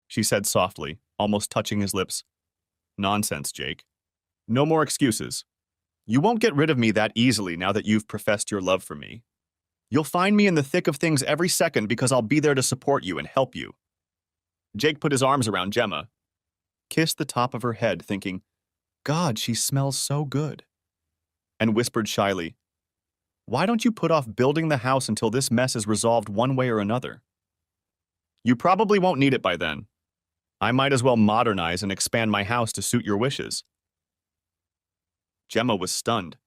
She said softly, almost touching his lips, "Nonsense, Jake. No more excuses. You won't get rid of me that easily now that you've professed your love for me. You'll find me in the thick of things every second because I'll be there to support you and help you." Jake put his arms around Gemma, kissed the top of her head, thinking, "God, she smells so good," and whispered shyly, "Why don't you put off building the house until this mess is resolved one way or another? You probably won't need it by then. I might as well modernize and expand my house to suit your wishes." Gemma was stunned.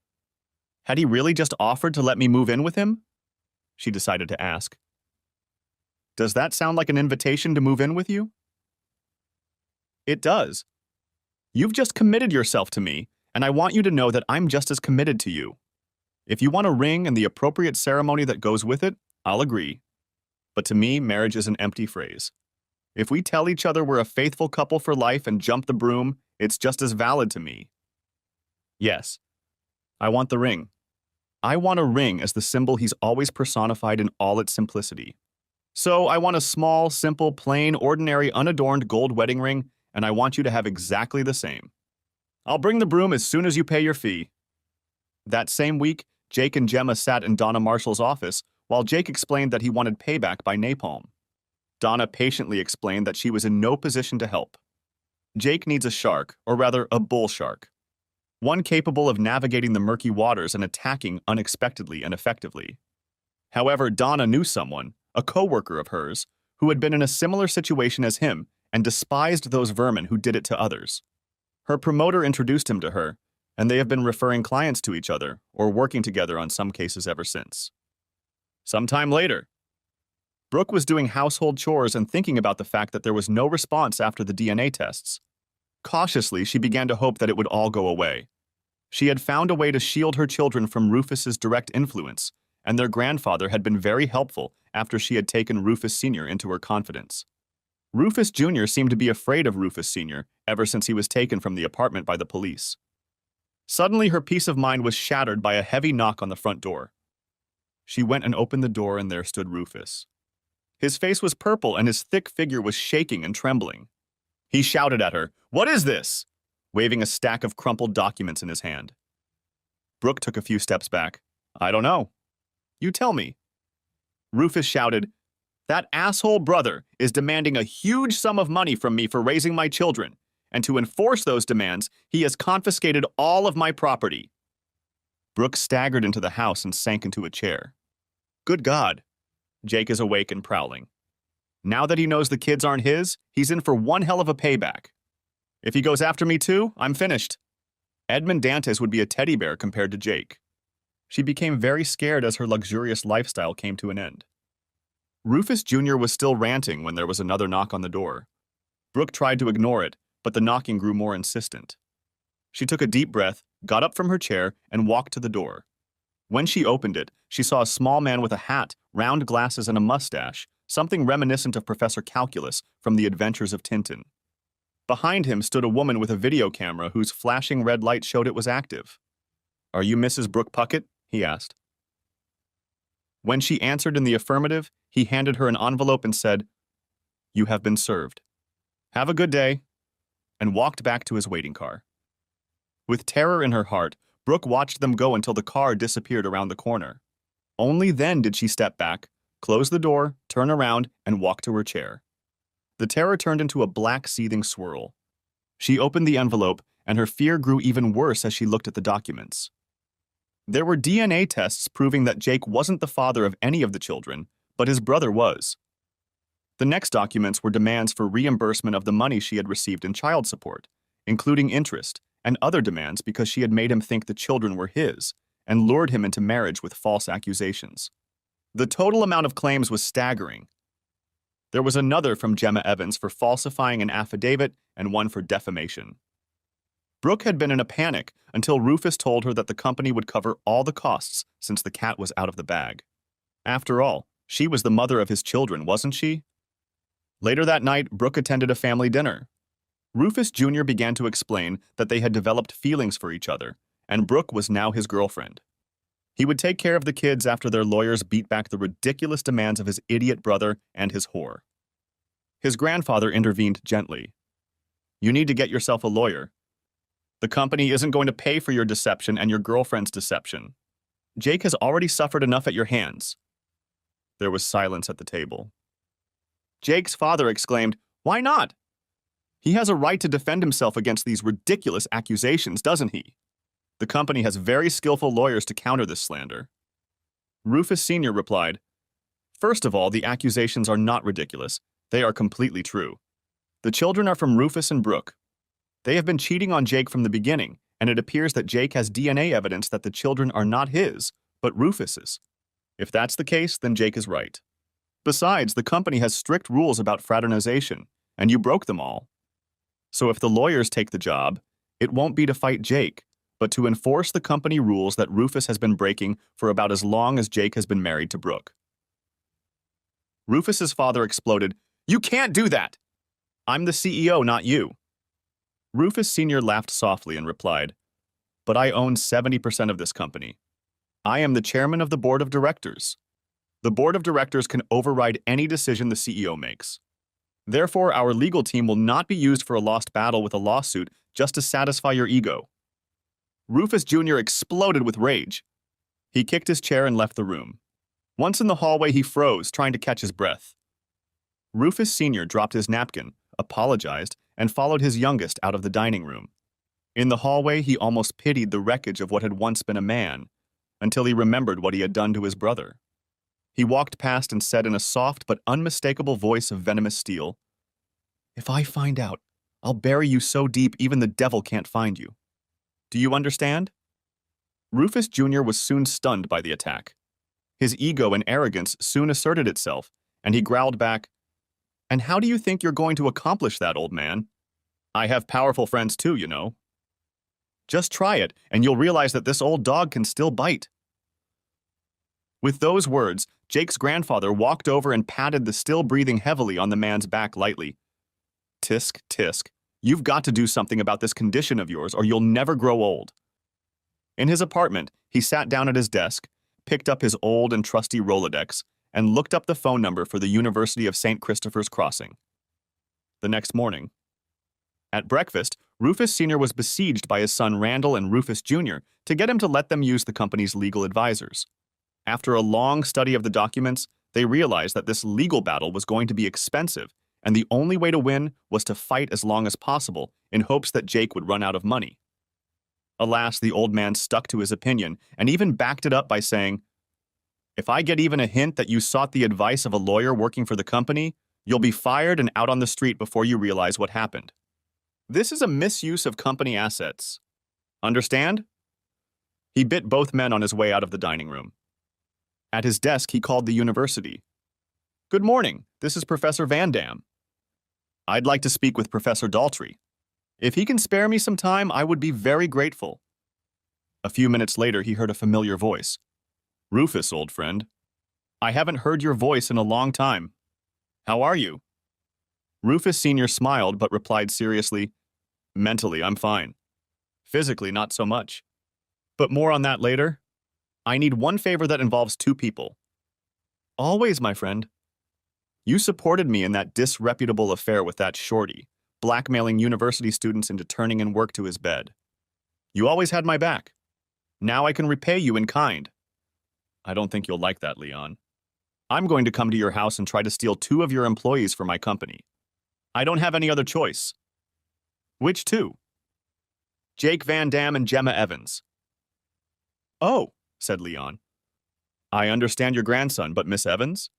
Had he really just offered to let me move in with him? She decided to ask. Does that sound like an invitation to move in with you? It does. You've just committed yourself to me, and I want you to know that I'm just as committed to you. If you want a ring and the appropriate ceremony that goes with it, I'll agree. But to me, marriage is an empty phrase. If we tell each other we're a faithful couple for life and jump the broom, it's just as valid to me. Yes, I want the ring. I want a ring as the symbol he's always personified in all its simplicity. So I want a small, simple, plain, ordinary, unadorned gold wedding ring, and I want you to have exactly the same. I'll bring the broom as soon as you pay your fee. That same week, Jake and Gemma sat in Donna Marshall's office while Jake explained that he wanted payback by napalm. Donna patiently explained that she was in no position to help. Jake needs a shark, or rather a bull shark. One capable of navigating the murky waters and attacking unexpectedly and effectively. However, Donna knew someone, a coworker of hers, who had been in a similar situation as him and despised those vermin who did it to others. Her promoter introduced him to her, and they have been referring clients to each other or working together on some cases ever since. Sometime later, Brooke was doing household chores and thinking about the fact that there was no response after the DNA tests. Cautiously, she began to hope that it would all go away. She had found a way to shield her children from Rufus's direct influence, and their grandfather had been very helpful after she had taken Rufus Sr. into her confidence. Rufus Jr. seemed to be afraid of Rufus Sr. ever since he was taken from the apartment by the police. Suddenly, her peace of mind was shattered by a heavy knock on the front door. She went and opened the door, and there stood Rufus. His face was purple, and his thick figure was shaking and trembling. He shouted at her, "What is this?" waving a stack of crumpled documents in his hand. Brooke took a few steps back. "I don't know." "You tell me." Rufus shouted, "That asshole brother is demanding a huge sum of money from me for raising my children, and to enforce those demands, he has confiscated all of my property." Brooke staggered into the house and sank into a chair. Good God. Jake is awake and prowling. Now that he knows the kids aren't his, he's in for one hell of a payback. If he goes after me too, I'm finished. Edmond Dantes would be a teddy bear compared to Jake. She became very scared as her luxurious lifestyle came to an end. Rufus Jr. was still ranting when there was another knock on the door. Brooke tried to ignore it, but the knocking grew more insistent. She took a deep breath, got up from her chair, and walked to the door. When she opened it, she saw a small man with a hat, round glasses, and a mustache, something reminiscent of Professor Calculus from The Adventures of Tintin. Behind him stood a woman with a video camera whose flashing red light showed it was active. "Are you Mrs. Brooke Puckett?" he asked. When she answered in the affirmative, he handed her an envelope and said, "You have been served. Have a good day," and walked back to his waiting car. With terror in her heart, Brooke watched them go until the car disappeared around the corner. Only then did she step back, close the door, turn around, and walk to her chair. The terror turned into a black seething swirl. She opened the envelope, and her fear grew even worse as she looked at the documents. There were DNA tests proving that Jake wasn't the father of any of the children, but his brother was. The next documents were demands for reimbursement of the money she had received in child support, including interest, and other demands because she had made him think the children were his and lured him into marriage with false accusations. The total amount of claims was staggering. There was another from Gemma Evans for falsifying an affidavit and one for defamation. Brooke had been in a panic until Rufus told her that the company would cover all the costs since the cat was out of the bag. After all, she was the mother of his children, wasn't she? Later that night, Brooke attended a family dinner. Rufus Jr. began to explain that they had developed feelings for each other, and Brooke was now his girlfriend. He would take care of the kids after their lawyers beat back the ridiculous demands of his idiot brother and his whore. His grandfather intervened gently. "You need to get yourself a lawyer. The company isn't going to pay for your deception and your girlfriend's deception. Jake has already suffered enough at your hands." There was silence at the table. Jake's father exclaimed, "Why not? He has a right to defend himself against these ridiculous accusations, doesn't he? The company has very skillful lawyers to counter this slander." Rufus Sr. replied, "First of all, the accusations are not ridiculous. They are completely true. The children are from Rufus and Brooke. They have been cheating on Jake from the beginning, and it appears that Jake has DNA evidence that the children are not his, but Rufus's. If that's the case, then Jake is right. Besides, the company has strict rules about fraternization, and you broke them all. So if the lawyers take the job, it won't be to fight Jake, but to enforce the company rules that Rufus has been breaking for about as long as Jake has been married to Brooke." Rufus's father exploded, "You can't do that! I'm the CEO, not you." Rufus Sr. laughed softly and replied, "But I own 70% of this company. I am the chairman of the board of directors. The board of directors can override any decision the CEO makes. Therefore, our legal team will not be used for a lost battle with a lawsuit just to satisfy your ego." Rufus Jr. exploded with rage. He kicked his chair and left the room. Once in the hallway, he froze, trying to catch his breath. Rufus Sr. dropped his napkin, apologized, and followed his youngest out of the dining room. In the hallway, he almost pitied the wreckage of what had once been a man, until he remembered what he had done to his brother. He walked past and said in a soft but unmistakable voice of venomous steel, "If I find out, I'll bury you so deep even the devil can't find you. Do you understand?" Rufus Jr. was soon stunned by the attack. His ego and arrogance soon asserted itself, and he growled back, "And how do you think you're going to accomplish that, old man? I have powerful friends too, you know. Just try it, and you'll realize that this old dog can still bite." With those words, Jake's grandfather walked over and patted the still breathing heavily on the man's back lightly. "Tisk, tisk, you've got to do something about this condition of yours or you'll never grow old." In his apartment, he sat down at his desk, picked up his old and trusty Rolodex, and looked up the phone number for the University of St. Christopher's Crossing. The next morning, at breakfast, Rufus Sr. was besieged by his son Randall and Rufus Jr. to get him to let them use the company's legal advisors. After a long study of the documents, they realized that this legal battle was going to be expensive, and the only way to win was to fight as long as possible in hopes that Jake would run out of money. Alas, the old man stuck to his opinion and even backed it up by saying, "If I get even a hint that you sought the advice of a lawyer working for the company, you'll be fired and out on the street before you realize what happened. This is a misuse of company assets. Understand?" He bit both men on his way out of the dining room. At his desk, he called the university. "Good morning, this is Professor Van Dam. I'd like to speak with Professor Daltrey. If he can spare me some time, I would be very grateful." A few minutes later, he heard a familiar voice. "Rufus, old friend. I haven't heard your voice in a long time. How are you?" Rufus Sr. smiled but replied seriously, "Mentally, I'm fine. Physically, not so much. But more on that later. I need one favor that involves two people." "Always, my friend." "You supported me in that disreputable affair with that shorty, blackmailing university students into turning in work to his bed. You always had my back. Now I can repay you in kind." "I don't think you'll like that, Leon. I'm going to come to your house and try to steal 2 of your employees for my company. I don't have any other choice." "Which 2? "Jake Van Dam and Gemma Evans." "Oh," said Leon. "I understand your grandson, but Miss Evans?"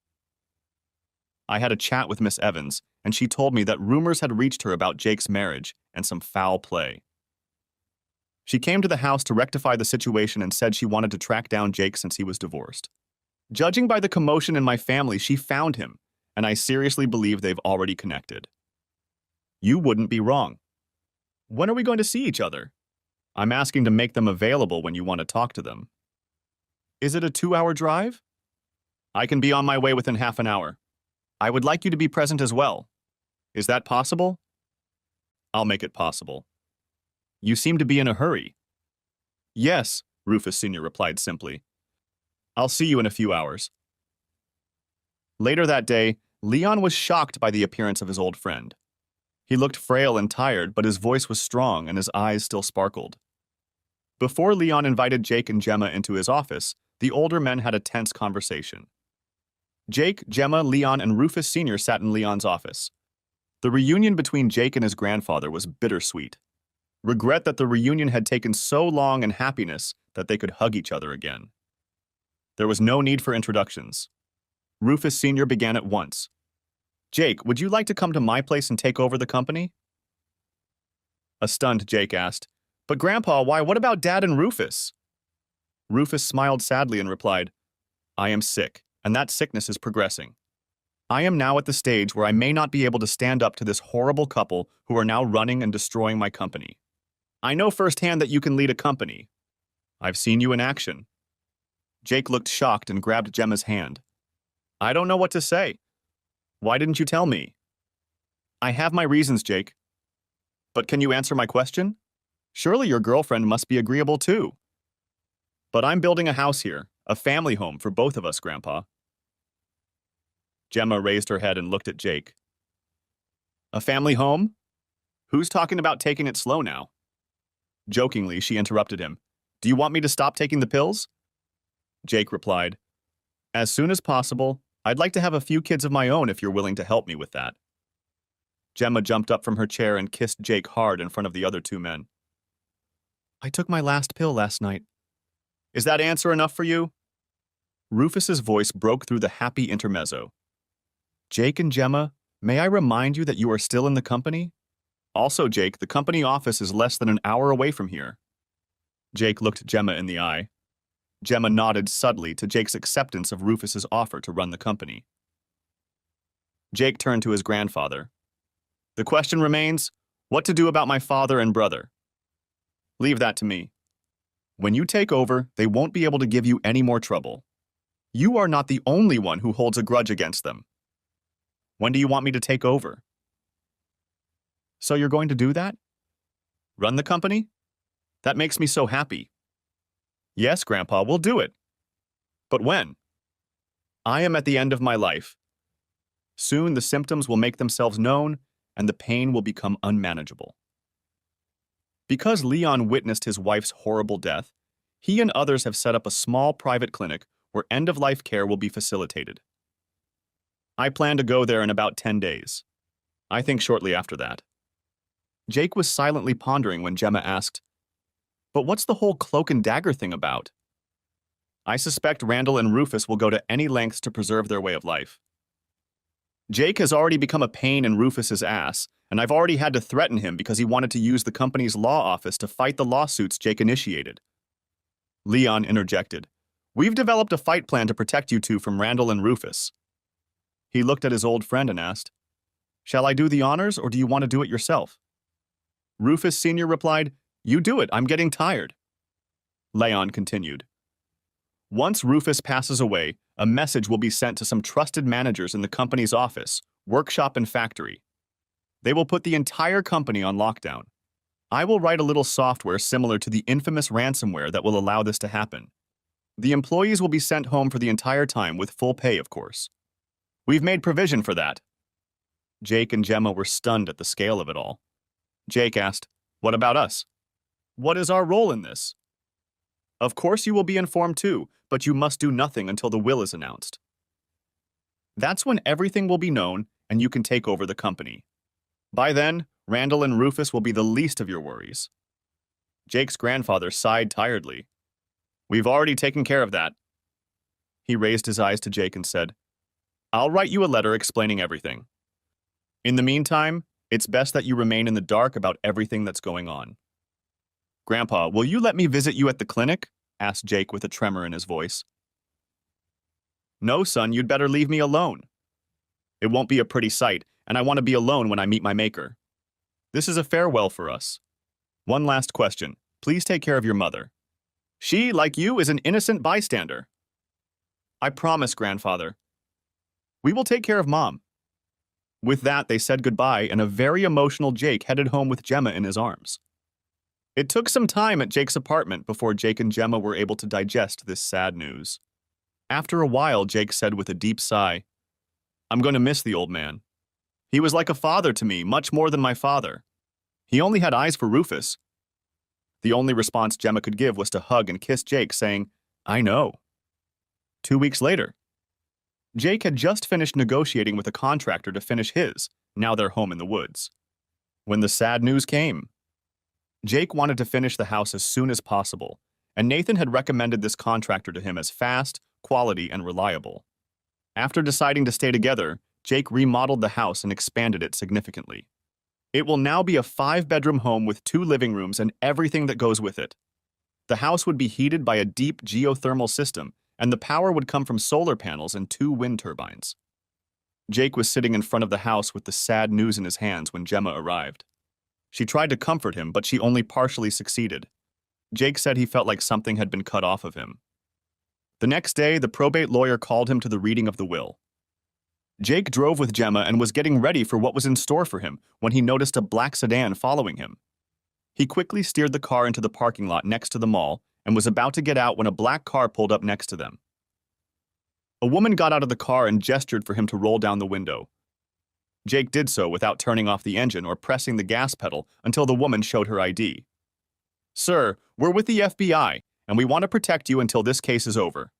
"I had a chat with Miss Evans, and she told me that rumors had reached her about Jake's marriage and some foul play. She came to the house to rectify the situation and said she wanted to track down Jake since he was divorced. Judging by the commotion in my family, she found him, and I seriously believe they've already connected." "You wouldn't be wrong. When are we going to see each other?" "I'm asking to make them available when you want to talk to them." "Is it a 2-hour drive?" "I can be on my way within half an hour. I would like you to be present as well. Is that possible?" "I'll make it possible." "You seem to be in a hurry." "Yes," Rufus Sr. replied simply. "I'll see you in a few hours." Later that day, Leon was shocked by the appearance of his old friend. He looked frail and tired, but his voice was strong and his eyes still sparkled. Before Leon invited Jake and Gemma into his office, the older men had a tense conversation. Jake, Gemma, Leon, and Rufus Sr. sat in Leon's office. The reunion between Jake and his grandfather was bittersweet. Regret that the reunion had taken so long and happiness that they could hug each other again. There was no need for introductions. Rufus Sr. began at once. "Jake, would you like to come to my place and take over the company?" A stunned Jake asked, "But Grandpa, why, what about Dad and Rufus?" Rufus smiled sadly and replied, "I am sick, and that sickness is progressing. I am now at the stage where I may not be able to stand up to this horrible couple who are now running and destroying my company. I know firsthand that you can lead a company. I've seen you in action." Jake looked shocked and grabbed Gemma's hand. "I don't know what to say. Why didn't you tell me?" "I have my reasons, Jake. But can you answer my question? Surely your girlfriend must be agreeable too." "But I'm building a house here, a family home for both of us, Grandpa." Gemma raised her head and looked at Jake. A family home? Who's talking about taking it slow now? Jokingly, she interrupted him. Do you want me to stop taking the pills? Jake replied, as soon as possible. I'd like to have a few kids of my own if you're willing to help me with that. Gemma jumped up from her chair and kissed Jake hard in front of the other two men. I took my last pill last night. Is that answer enough for you? Rufus's voice broke through the happy intermezzo. Jake and Gemma, may I remind you that you are still in the company? Also, Jake, the company office is less than an hour away from here. Jake looked Gemma in the eye. Gemma nodded subtly to Jake's acceptance of Rufus's offer to run the company. Jake turned to his grandfather. The question remains, what to do about my father and brother? Leave that to me. When you take over, they won't be able to give you any more trouble. You are not the only one who holds a grudge against them. When do you want me to take over? So you're going to do that? Run the company? That makes me so happy. Yes, Grandpa, we'll do it. But when? I am at the end of my life. Soon the symptoms will make themselves known, and the pain will become unmanageable. Because Leon witnessed his wife's horrible death, he and others have set up a small private clinic where end-of-life care will be facilitated. I plan to go there in about 10 days. I think shortly after that. Jake was silently pondering when Gemma asked, but what's the whole cloak and dagger thing about? I suspect Randall and Rufus will go to any lengths to preserve their way of life. Jake has already become a pain in Rufus's ass, and I've already had to threaten him because he wanted to use the company's law office to fight the lawsuits Jake initiated. Leon interjected. We've developed a fight plan to protect you two from Randall and Rufus. He looked at his old friend and asked, shall I do the honors or do you want to do it yourself? Rufus Sr. replied, you do it, I'm getting tired. Leon continued. Once Rufus passes away, a message will be sent to some trusted managers in the company's office, workshop, and factory. They will put the entire company on lockdown. I will write a little software similar to the infamous ransomware that will allow this to happen. The employees will be sent home for the entire time with full pay, of course. We've made provision for that. Jake and Gemma were stunned at the scale of it all. Jake asked, what about us? What is our role in this? Of course you will be informed too, but you must do nothing until the will is announced. That's when everything will be known and you can take over the company. By then, Randall and Rufus will be the least of your worries. Jake's grandfather sighed tiredly. We've already taken care of that. He raised his eyes to Jake and said, I'll write you a letter explaining everything. In the meantime, it's best that you remain in the dark about everything that's going on. Grandpa, will you let me visit you at the clinic? Asked Jake with a tremor in his voice. No, son, you'd better leave me alone. It won't be a pretty sight, and I want to be alone when I meet my maker. This is a farewell for us. One last question. Please take care of your mother. She, like you, is an innocent bystander. I promise, Grandfather. We will take care of Mom. With that, they said goodbye, and a very emotional Jake headed home with Gemma in his arms. It took some time at Jake's apartment before Jake and Gemma were able to digest this sad news. After a while, Jake said with a deep sigh, I'm going to miss the old man. He was like a father to me, much more than my father. He only had eyes for Rufus. The only response Gemma could give was to hug and kiss Jake, saying, I know. 2 weeks later, Jake had just finished negotiating with a contractor to finish his, now their home in the woods. When the sad news came, Jake wanted to finish the house as soon as possible, and Nathan had recommended this contractor to him as fast, quality, and reliable. After deciding to stay together, Jake remodeled the house and expanded it significantly. It will now be a 5-bedroom home with 2 living rooms and everything that goes with it. The house would be heated by a deep geothermal system, and the power would come from solar panels and 2 wind turbines. Jake was sitting in front of the house with the sad news in his hands when Gemma arrived. She tried to comfort him, but she only partially succeeded. Jake said he felt like something had been cut off of him. The next day, the probate lawyer called him to the reading of the will. Jake drove with Gemma and was getting ready for what was in store for him when he noticed a black sedan following him. He quickly steered the car into the parking lot next to the mall and was about to get out when a black car pulled up next to them. A woman got out of the car and gestured for him to roll down the window. Jake did so without turning off the engine or pressing the gas pedal until the woman showed her ID. Sir, we're with the FBI, and we want to protect you until this case is over.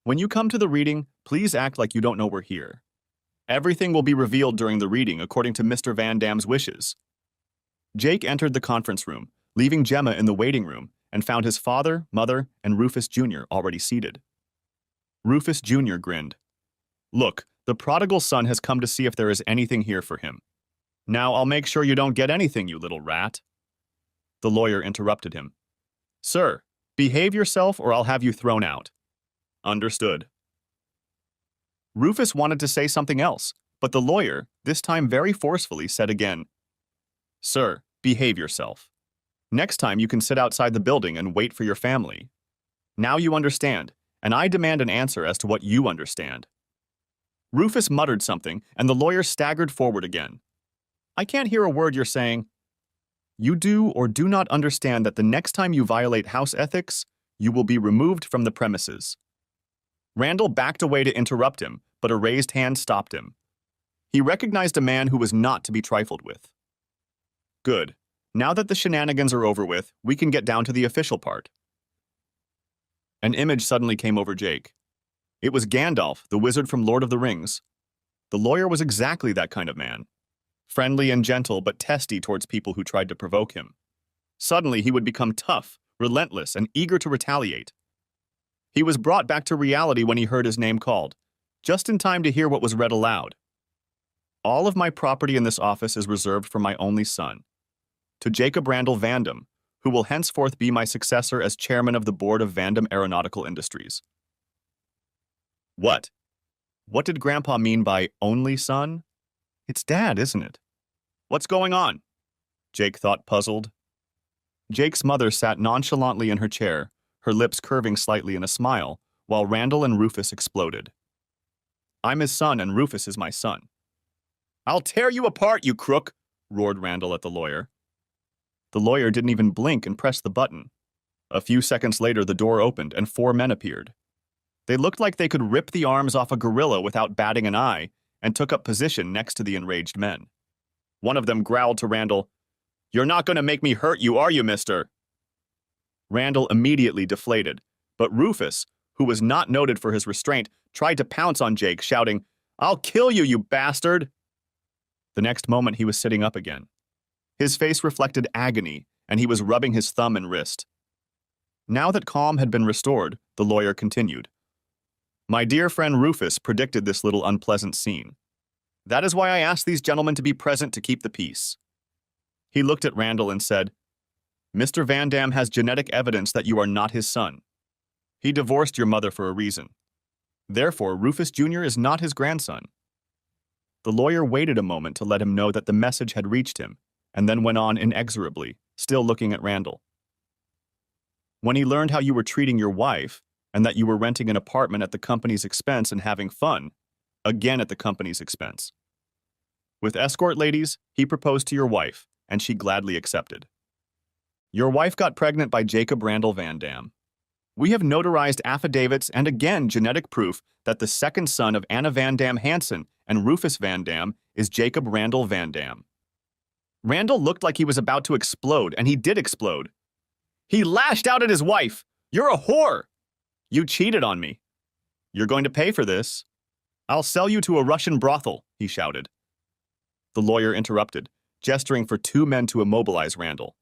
When you come to the reading, please act like you don't know we're here. Everything will be revealed during the reading according to Mr. Van Dam's wishes. Jake entered the conference room, leaving Gemma in the waiting room, and found his father, mother, and Rufus Jr. already seated. Rufus Jr. grinned. Look, the prodigal son has come to see if there is anything here for him. Now I'll make sure you don't get anything, you little rat. The lawyer interrupted him. Sir, behave yourself or I'll have you thrown out. Understood. Rufus wanted to say something else, but the lawyer, this time very forcefully, said again, Sir, behave yourself. Next time you can sit outside the building and wait for your family. Now you understand, and I demand an answer as to what you understand. Rufus muttered something, and the lawyer staggered forward again. I can't hear a word you're saying. You do or do not understand that the next time you violate house ethics, you will be removed from the premises. Randall backed away to interrupt him, but a raised hand stopped him. He recognized a man who was not to be trifled with. Good. Now that the shenanigans are over with, we can get down to the official part. An image suddenly came over Jake. It was Gandalf, the wizard from Lord of the Rings. The lawyer was exactly that kind of man. Friendly and gentle, but testy towards people who tried to provoke him. Suddenly, he would become tough, relentless, and eager to retaliate. He was brought back to reality when he heard his name called, just in time to hear what was read aloud. All of my property in this office is reserved for my only son, to Jacob Randall Van Dam, who will henceforth be my successor as chairman of the board of Van Dam Aeronautical Industries. What? What did Grandpa mean by only son? It's Dad, isn't it? What's going on? Jake thought, puzzled. Jake's mother sat nonchalantly in her chair, her lips curving slightly in a smile, while Randall and Rufus exploded. I'm his son and Rufus is my son. I'll tear you apart, you crook, roared Randall at the lawyer. The lawyer didn't even blink and pressed the button. A few seconds later, the door opened and 4 men appeared. They looked like they could rip the arms off a gorilla without batting an eye, and took up position next to the enraged men. One of them growled to Randall, You're not going to make me hurt you, are you, mister? Randall immediately deflated, but Rufus, who was not noted for his restraint, tried to pounce on Jake, shouting, I'll kill you, you bastard! The next moment he was sitting up again. His face reflected agony, and he was rubbing his thumb and wrist. Now that calm had been restored, the lawyer continued. My dear friend Rufus predicted this little unpleasant scene. That is why I asked these gentlemen to be present to keep the peace. He looked at Randall and said, Mr. Van Dam has genetic evidence that you are not his son. He divorced your mother for a reason. Therefore, Rufus Jr. is not his grandson. The lawyer waited a moment to let him know that the message had reached him, and then went on inexorably, still looking at Randall. When he learned how you were treating your wife, and that you were renting an apartment at the company's expense and having fun, again at the company's expense. With escort ladies, he proposed to your wife, and she gladly accepted. Your wife got pregnant by Jacob Randall Van Dam. We have notarized affidavits and again genetic proof that the second son of Anna Van Dam Hansen and Rufus Van Dam is Jacob Randall Van Dam. Randall looked like he was about to explode, and he did explode. He lashed out at his wife. You're a whore! You cheated on me. You're going to pay for this. I'll sell you to a Russian brothel, he shouted. The lawyer interrupted, gesturing for 2 men to immobilize Randall.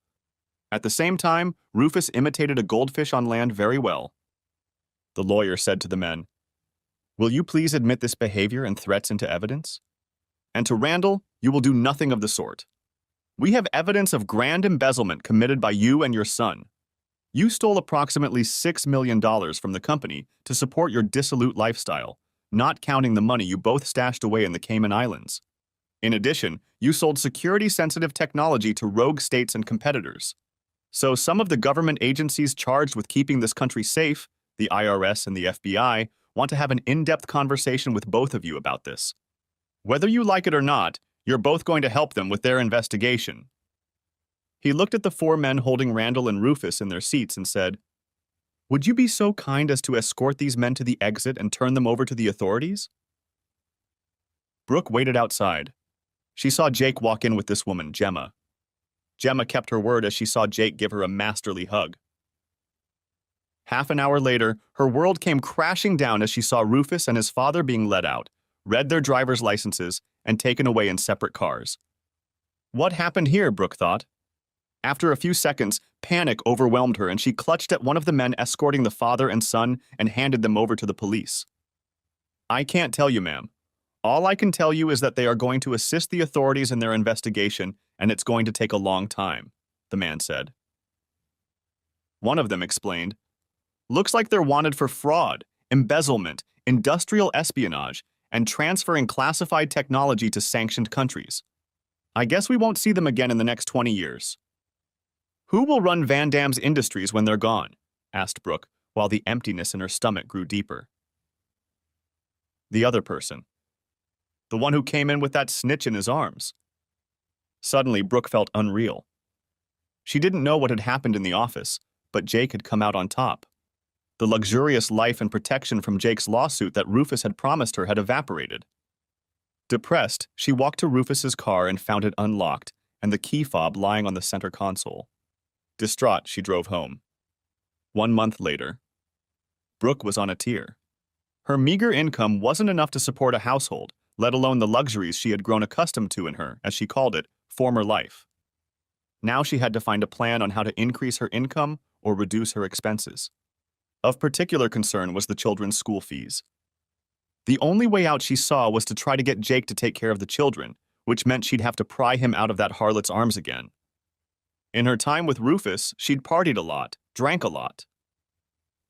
At the same time, Rufus imitated a goldfish on land very well. The lawyer said to the men, Will you please admit this behavior and threats into evidence? And to Randall, you will do nothing of the sort. We have evidence of grand embezzlement committed by you and your son. You stole approximately $6 million from the company to support your dissolute lifestyle, not counting the money you both stashed away in the Cayman Islands. In addition, you sold security-sensitive technology to rogue states and competitors. So some of the government agencies charged with keeping this country safe, the IRS and the FBI, want to have an in-depth conversation with both of you about this. Whether you like it or not, you're both going to help them with their investigation. He looked at the 4 men holding Randall and Rufus in their seats and said, Would you be so kind as to escort these men to the exit and turn them over to the authorities? Brooke waited outside. She saw Jake walk in with this woman, Gemma. Gemma kept her word as she saw Jake give her a masterly hug. Half an hour later, her world came crashing down as she saw Rufus and his father being let out, read their driver's licenses, and taken away in separate cars. What happened here, Brooke thought. After a few seconds, panic overwhelmed her and she clutched at one of the men escorting the father and son and handed them over to the police. I can't tell you, ma'am. All I can tell you is that they are going to assist the authorities in their investigation and it's going to take a long time, the man said. One of them explained, looks like they're wanted for fraud, embezzlement, industrial espionage, and transferring classified technology to sanctioned countries. I guess we won't see them again in the next 20 years. Who will run Van Dam's industries when they're gone? Asked Brooke, while the emptiness in her stomach grew deeper. The other person. The one who came in with that snitch in his arms. Suddenly, Brooke felt unreal. She didn't know what had happened in the office, but Jake had come out on top. The luxurious life and protection from Jake's lawsuit that Rufus had promised her had evaporated. Depressed, she walked to Rufus's car and found it unlocked, and the key fob lying on the center console. Distraught, she drove home. 1 month later, Brooke was on a tear. Her meager income wasn't enough to support a household, let alone the luxuries she had grown accustomed to in her, as she called it, former life. Now she had to find a plan on how to increase her income or reduce her expenses. Of particular concern was the children's school fees. The only way out she saw was to try to get Jake to take care of the children, which meant she'd have to pry him out of that harlot's arms again. In her time with Rufus, she'd partied a lot, drank a lot.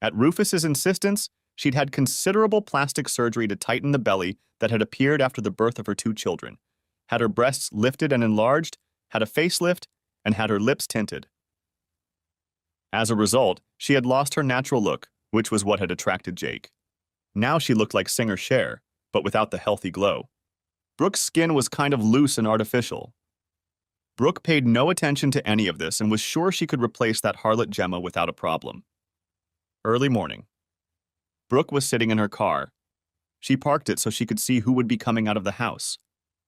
At Rufus's insistence, she'd had considerable plastic surgery to tighten the belly that had appeared after the birth of her 2 children, had her breasts lifted and enlarged, had a facelift, and had her lips tinted. As a result, she had lost her natural look, which was what had attracted Jake. Now she looked like Singer Cher, but without the healthy glow. Brooke's skin was kind of loose and artificial. Brooke paid no attention to any of this and was sure she could replace that harlot Gemma without a problem. Early morning. Brooke was sitting in her car. She parked it so she could see who would be coming out of the house.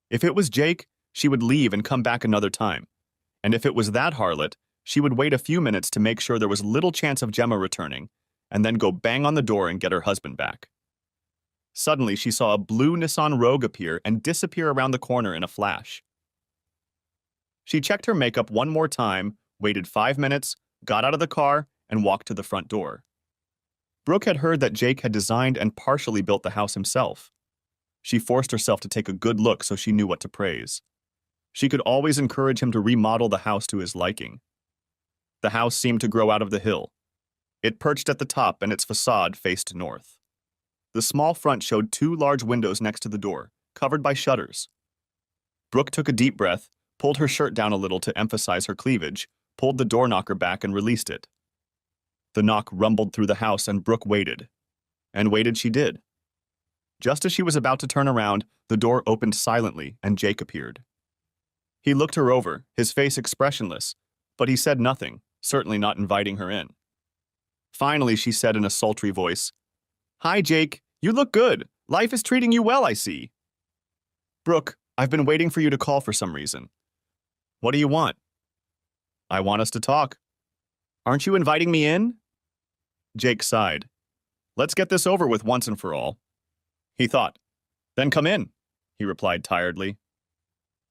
If it was Jake, she would leave and come back another time. And if it was that harlot, she would wait a few minutes to make sure there was little chance of Gemma returning, and then go bang on the door and get her husband back. Suddenly, she saw a blue Nissan Rogue appear and disappear around the corner in a flash. She checked her makeup one more time, waited 5 minutes, got out of the car, and walked to the front door. Brooke had heard that Jake had designed and partially built the house himself. She forced herself to take a good look so she knew what to praise. She could always encourage him to remodel the house to his liking. The house seemed to grow out of the hill. It perched at the top and its facade faced north. The small front showed 2 large windows next to the door, covered by shutters. Brooke took a deep breath, pulled her shirt down a little to emphasize her cleavage, pulled the door knocker back and released it. The knock rumbled through the house and Brooke waited. And waited she did. Just as she was about to turn around, the door opened silently and Jake appeared. He looked her over, his face expressionless, but he said nothing, certainly not inviting her in. Finally, she said in a sultry voice, "Hi, Jake. You look good. Life is treating you well, I see." "Brooke, I've been waiting for you to call for some reason." "What do you want?" "I want us to talk." "Aren't you inviting me in?" Jake sighed. "Let's get this over with once and for all." He thought. "Then come in," he replied tiredly.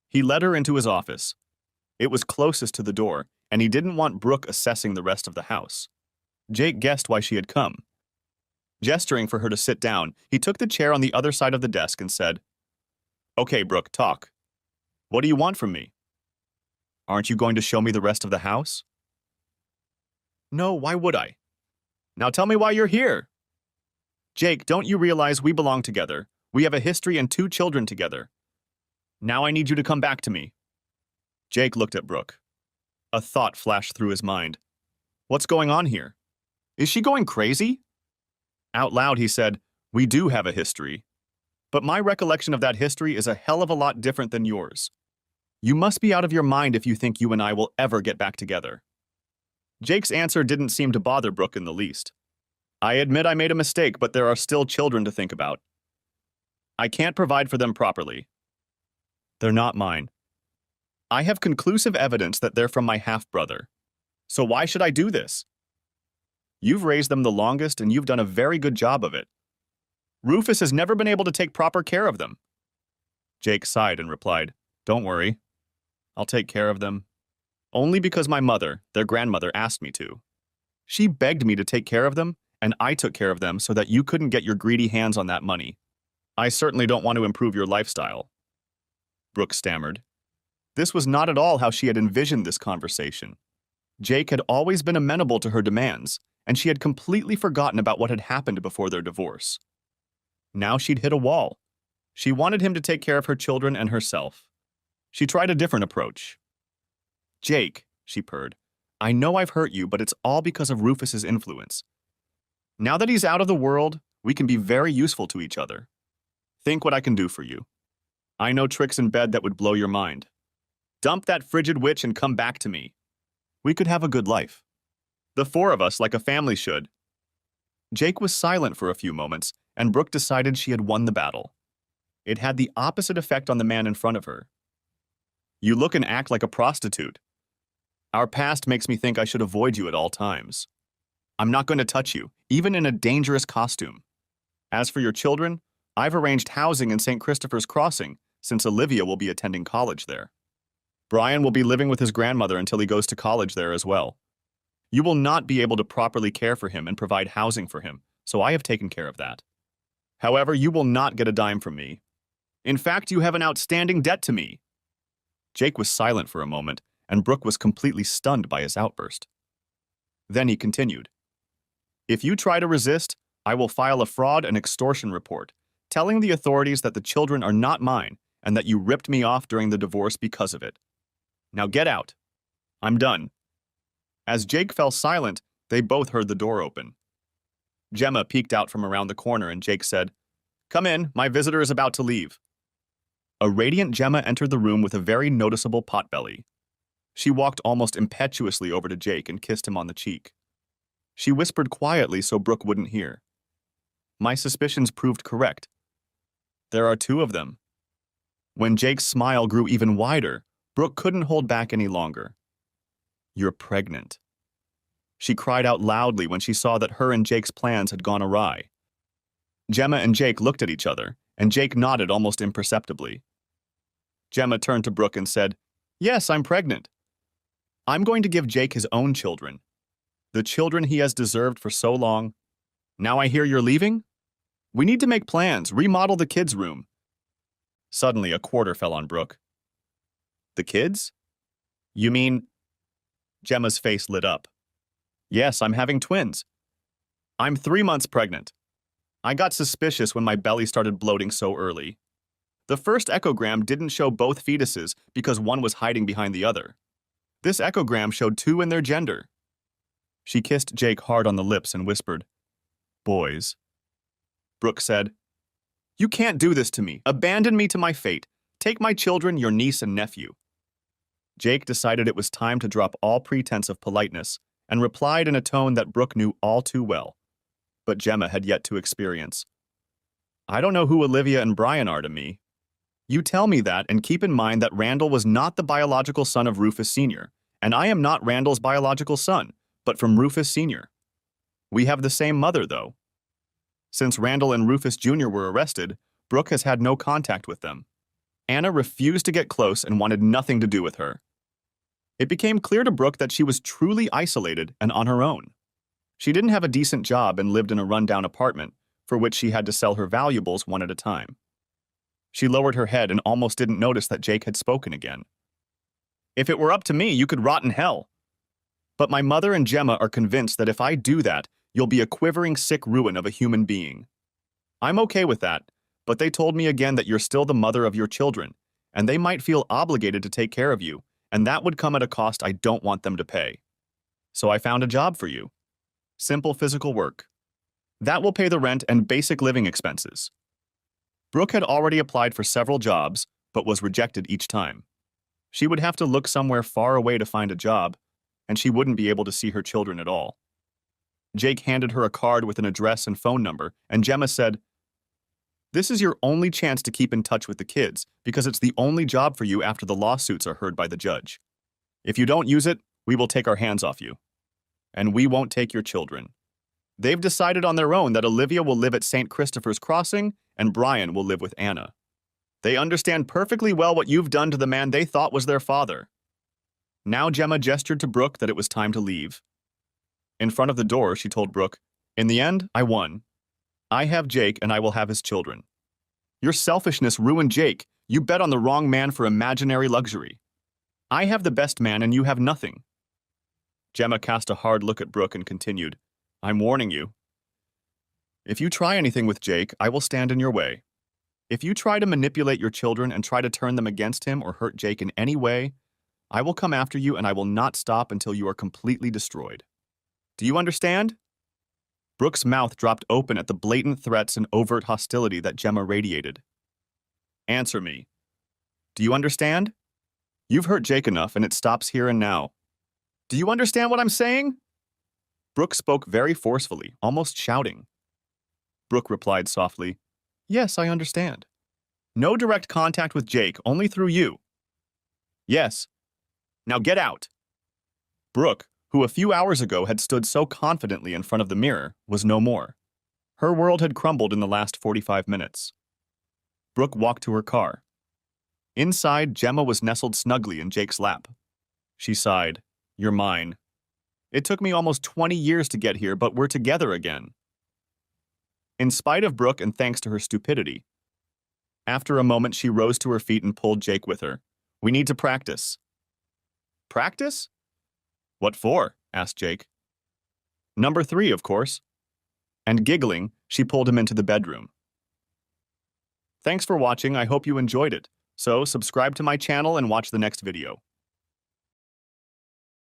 He led her into his office. It was closest to the door, and he didn't want Brooke assessing the rest of the house. Jake guessed why she had come. Gesturing for her to sit down, he took the chair on the other side of the desk and said, "Okay, Brooke, talk. What do you want from me? Aren't you going to show me the rest of the house?" "No, why would I?" "Now tell me why you're here." "Jake, don't you realize we belong together? We have a history and 2 children together. Now I need you to come back to me." Jake looked at Brooke. A thought flashed through his mind. What's going on here? Is she going crazy? Out loud, he said, "We do have a history. But my recollection of that history is a hell of a lot different than yours. You must be out of your mind if you think you and I will ever get back together." Jake's answer didn't seem to bother Brooke in the least. "I admit I made a mistake, but there are still children to think about. I can't provide for them properly. They're not mine. I have conclusive evidence that they're from my half-brother. So why should I do this? You've raised them the longest and you've done a very good job of it. Rufus has never been able to take proper care of them. Jake sighed and replied, Don't worry. I'll take care of them. Only because my mother, their grandmother, asked me to. She begged me to take care of them, and I took care of them so that you couldn't get your greedy hands on that money. I certainly don't want to improve your lifestyle. Brooke stammered. This was not at all how she had envisioned this conversation. Jake had always been amenable to her demands, and she had completely forgotten about what had happened before their divorce. Now she'd hit a wall. She wanted him to take care of her children and herself. She tried a different approach. Jake, she purred, I know I've hurt you, but it's all because of Rufus's influence. Now that he's out of the world, we can be very useful to each other. Think what I can do for you. I know tricks in bed that would blow your mind. Dump that frigid witch and come back to me. We could have a good life. The four of us, like a family should. Jake was silent for a few moments, and Brooke decided she had won the battle. It had the opposite effect on the man in front of her. You look and act like a prostitute. Our past makes me think I should avoid you at all times. I'm not going to touch you, even in a dangerous costume. As for your children, I've arranged housing in St. Christopher's Crossing, since Olivia will be attending college there. Brian will be living with his grandmother until he goes to college there as well. You will not be able to properly care for him and provide housing for him, so I have taken care of that. However, you will not get a dime from me. In fact, you have an outstanding debt to me. Jake was silent for a moment, and Brooke was completely stunned by his outburst. Then he continued. If you try to resist, I will file a fraud and extortion report, telling the authorities that the children are not mine and that you ripped me off during the divorce because of it. Now get out. I'm done. As Jake fell silent, they both heard the door open. Gemma peeked out from around the corner and Jake said, Come in, my visitor is about to leave. A radiant Gemma entered the room with a very noticeable potbelly. She walked almost impetuously over to Jake and kissed him on the cheek. She whispered quietly so Brooke wouldn't hear. My suspicions proved correct. There are two of them. When Jake's smile grew even wider, Brooke couldn't hold back any longer. You're pregnant. She cried out loudly when she saw that her and Jake's plans had gone awry. Gemma and Jake looked at each other, and Jake nodded almost imperceptibly. Gemma turned to Brooke and said, Yes, I'm pregnant. I'm going to give Jake his own children. The children he has deserved for so long. Now I hear you're leaving? We need to make plans, remodel the kids' room. Suddenly, a quarter fell on Brooke. The kids? You mean... Gemma's face lit up. Yes, I'm having twins. I'm 3 months pregnant. I got suspicious when my belly started bloating so early. The first echogram didn't show both fetuses because one was hiding behind the other. This echogram showed two in their gender. She kissed Jake hard on the lips and whispered, Boys. Brooke said, You can't do this to me. Abandon me to my fate. Take my children, your niece and nephew. Jake decided it was time to drop all pretense of politeness and replied in a tone that Brooke knew all too well, but Gemma had yet to experience. I don't know who Olivia and Brian are to me. You tell me that and keep in mind that Randall was not the biological son of Rufus Sr., and I am not Randall's biological son, but from Rufus Sr. We have the same mother, though. Since Randall and Rufus Jr. were arrested, Brooke has had no contact with them. Anna refused to get close and wanted nothing to do with her. It became clear to Brooke that she was truly isolated and on her own. She didn't have a decent job and lived in a rundown apartment, for which she had to sell her valuables one at a time. She lowered her head and almost didn't notice that Jake had spoken again. If it were up to me, you could rot in hell. But my mother and Gemma are convinced that if I do that, you'll be a quivering sick ruin of a human being. I'm okay with that, but they told me again that you're still the mother of your children, and they might feel obligated to take care of you, and that would come at a cost I don't want them to pay. So I found a job for you. Simple physical work. That will pay the rent and basic living expenses. Brooke had already applied for several jobs, but was rejected each time. She would have to look somewhere far away to find a job, and she wouldn't be able to see her children at all. Jake handed her a card with an address and phone number, and Gemma said, This is your only chance to keep in touch with the kids, because it's the only job for you after the lawsuits are heard by the judge. If you don't use it, we will take our hands off you. And we won't take your children. They've decided on their own that Olivia will live at St. Christopher's Crossing and Brian will live with Anna. They understand perfectly well what you've done to the man they thought was their father. Now Gemma gestured to Brooke that it was time to leave. In front of the door, she told Brooke, "In the end, I won. I have Jake and I will have his children. Your selfishness ruined Jake. You bet on the wrong man for imaginary luxury. I have the best man and you have nothing." Gemma cast a hard look at Brooke and continued, "I'm warning you. If you try anything with Jake, I will stand in your way. If you try to manipulate your children and try to turn them against him or hurt Jake in any way, I will come after you and I will not stop until you are completely destroyed. Do you understand?" Brooke's mouth dropped open at the blatant threats and overt hostility that Gemma radiated. "Answer me. Do you understand? You've hurt Jake enough and it stops here and now. Do you understand what I'm saying?" Brooke spoke very forcefully, almost shouting. Brooke replied softly, "Yes, I understand. No direct contact with Jake, only through you." "Yes. Now get out." Brooke, who a few hours ago had stood so confidently in front of the mirror, was no more. Her world had crumbled in the last 45 minutes. Brooke walked to her car. Inside, Gemma was nestled snugly in Jake's lap. She sighed, "You're mine. It took me almost 20 years to get here, but we're together again." In spite of Brooke and thanks to her stupidity, after a moment she rose to her feet and pulled Jake with her. "We need to practice." "Practice? What for?" asked Jake. "Number 3, of course." And giggling, she pulled him into the bedroom. Thanks for watching. I hope you enjoyed it. So subscribe to my channel and watch the next video.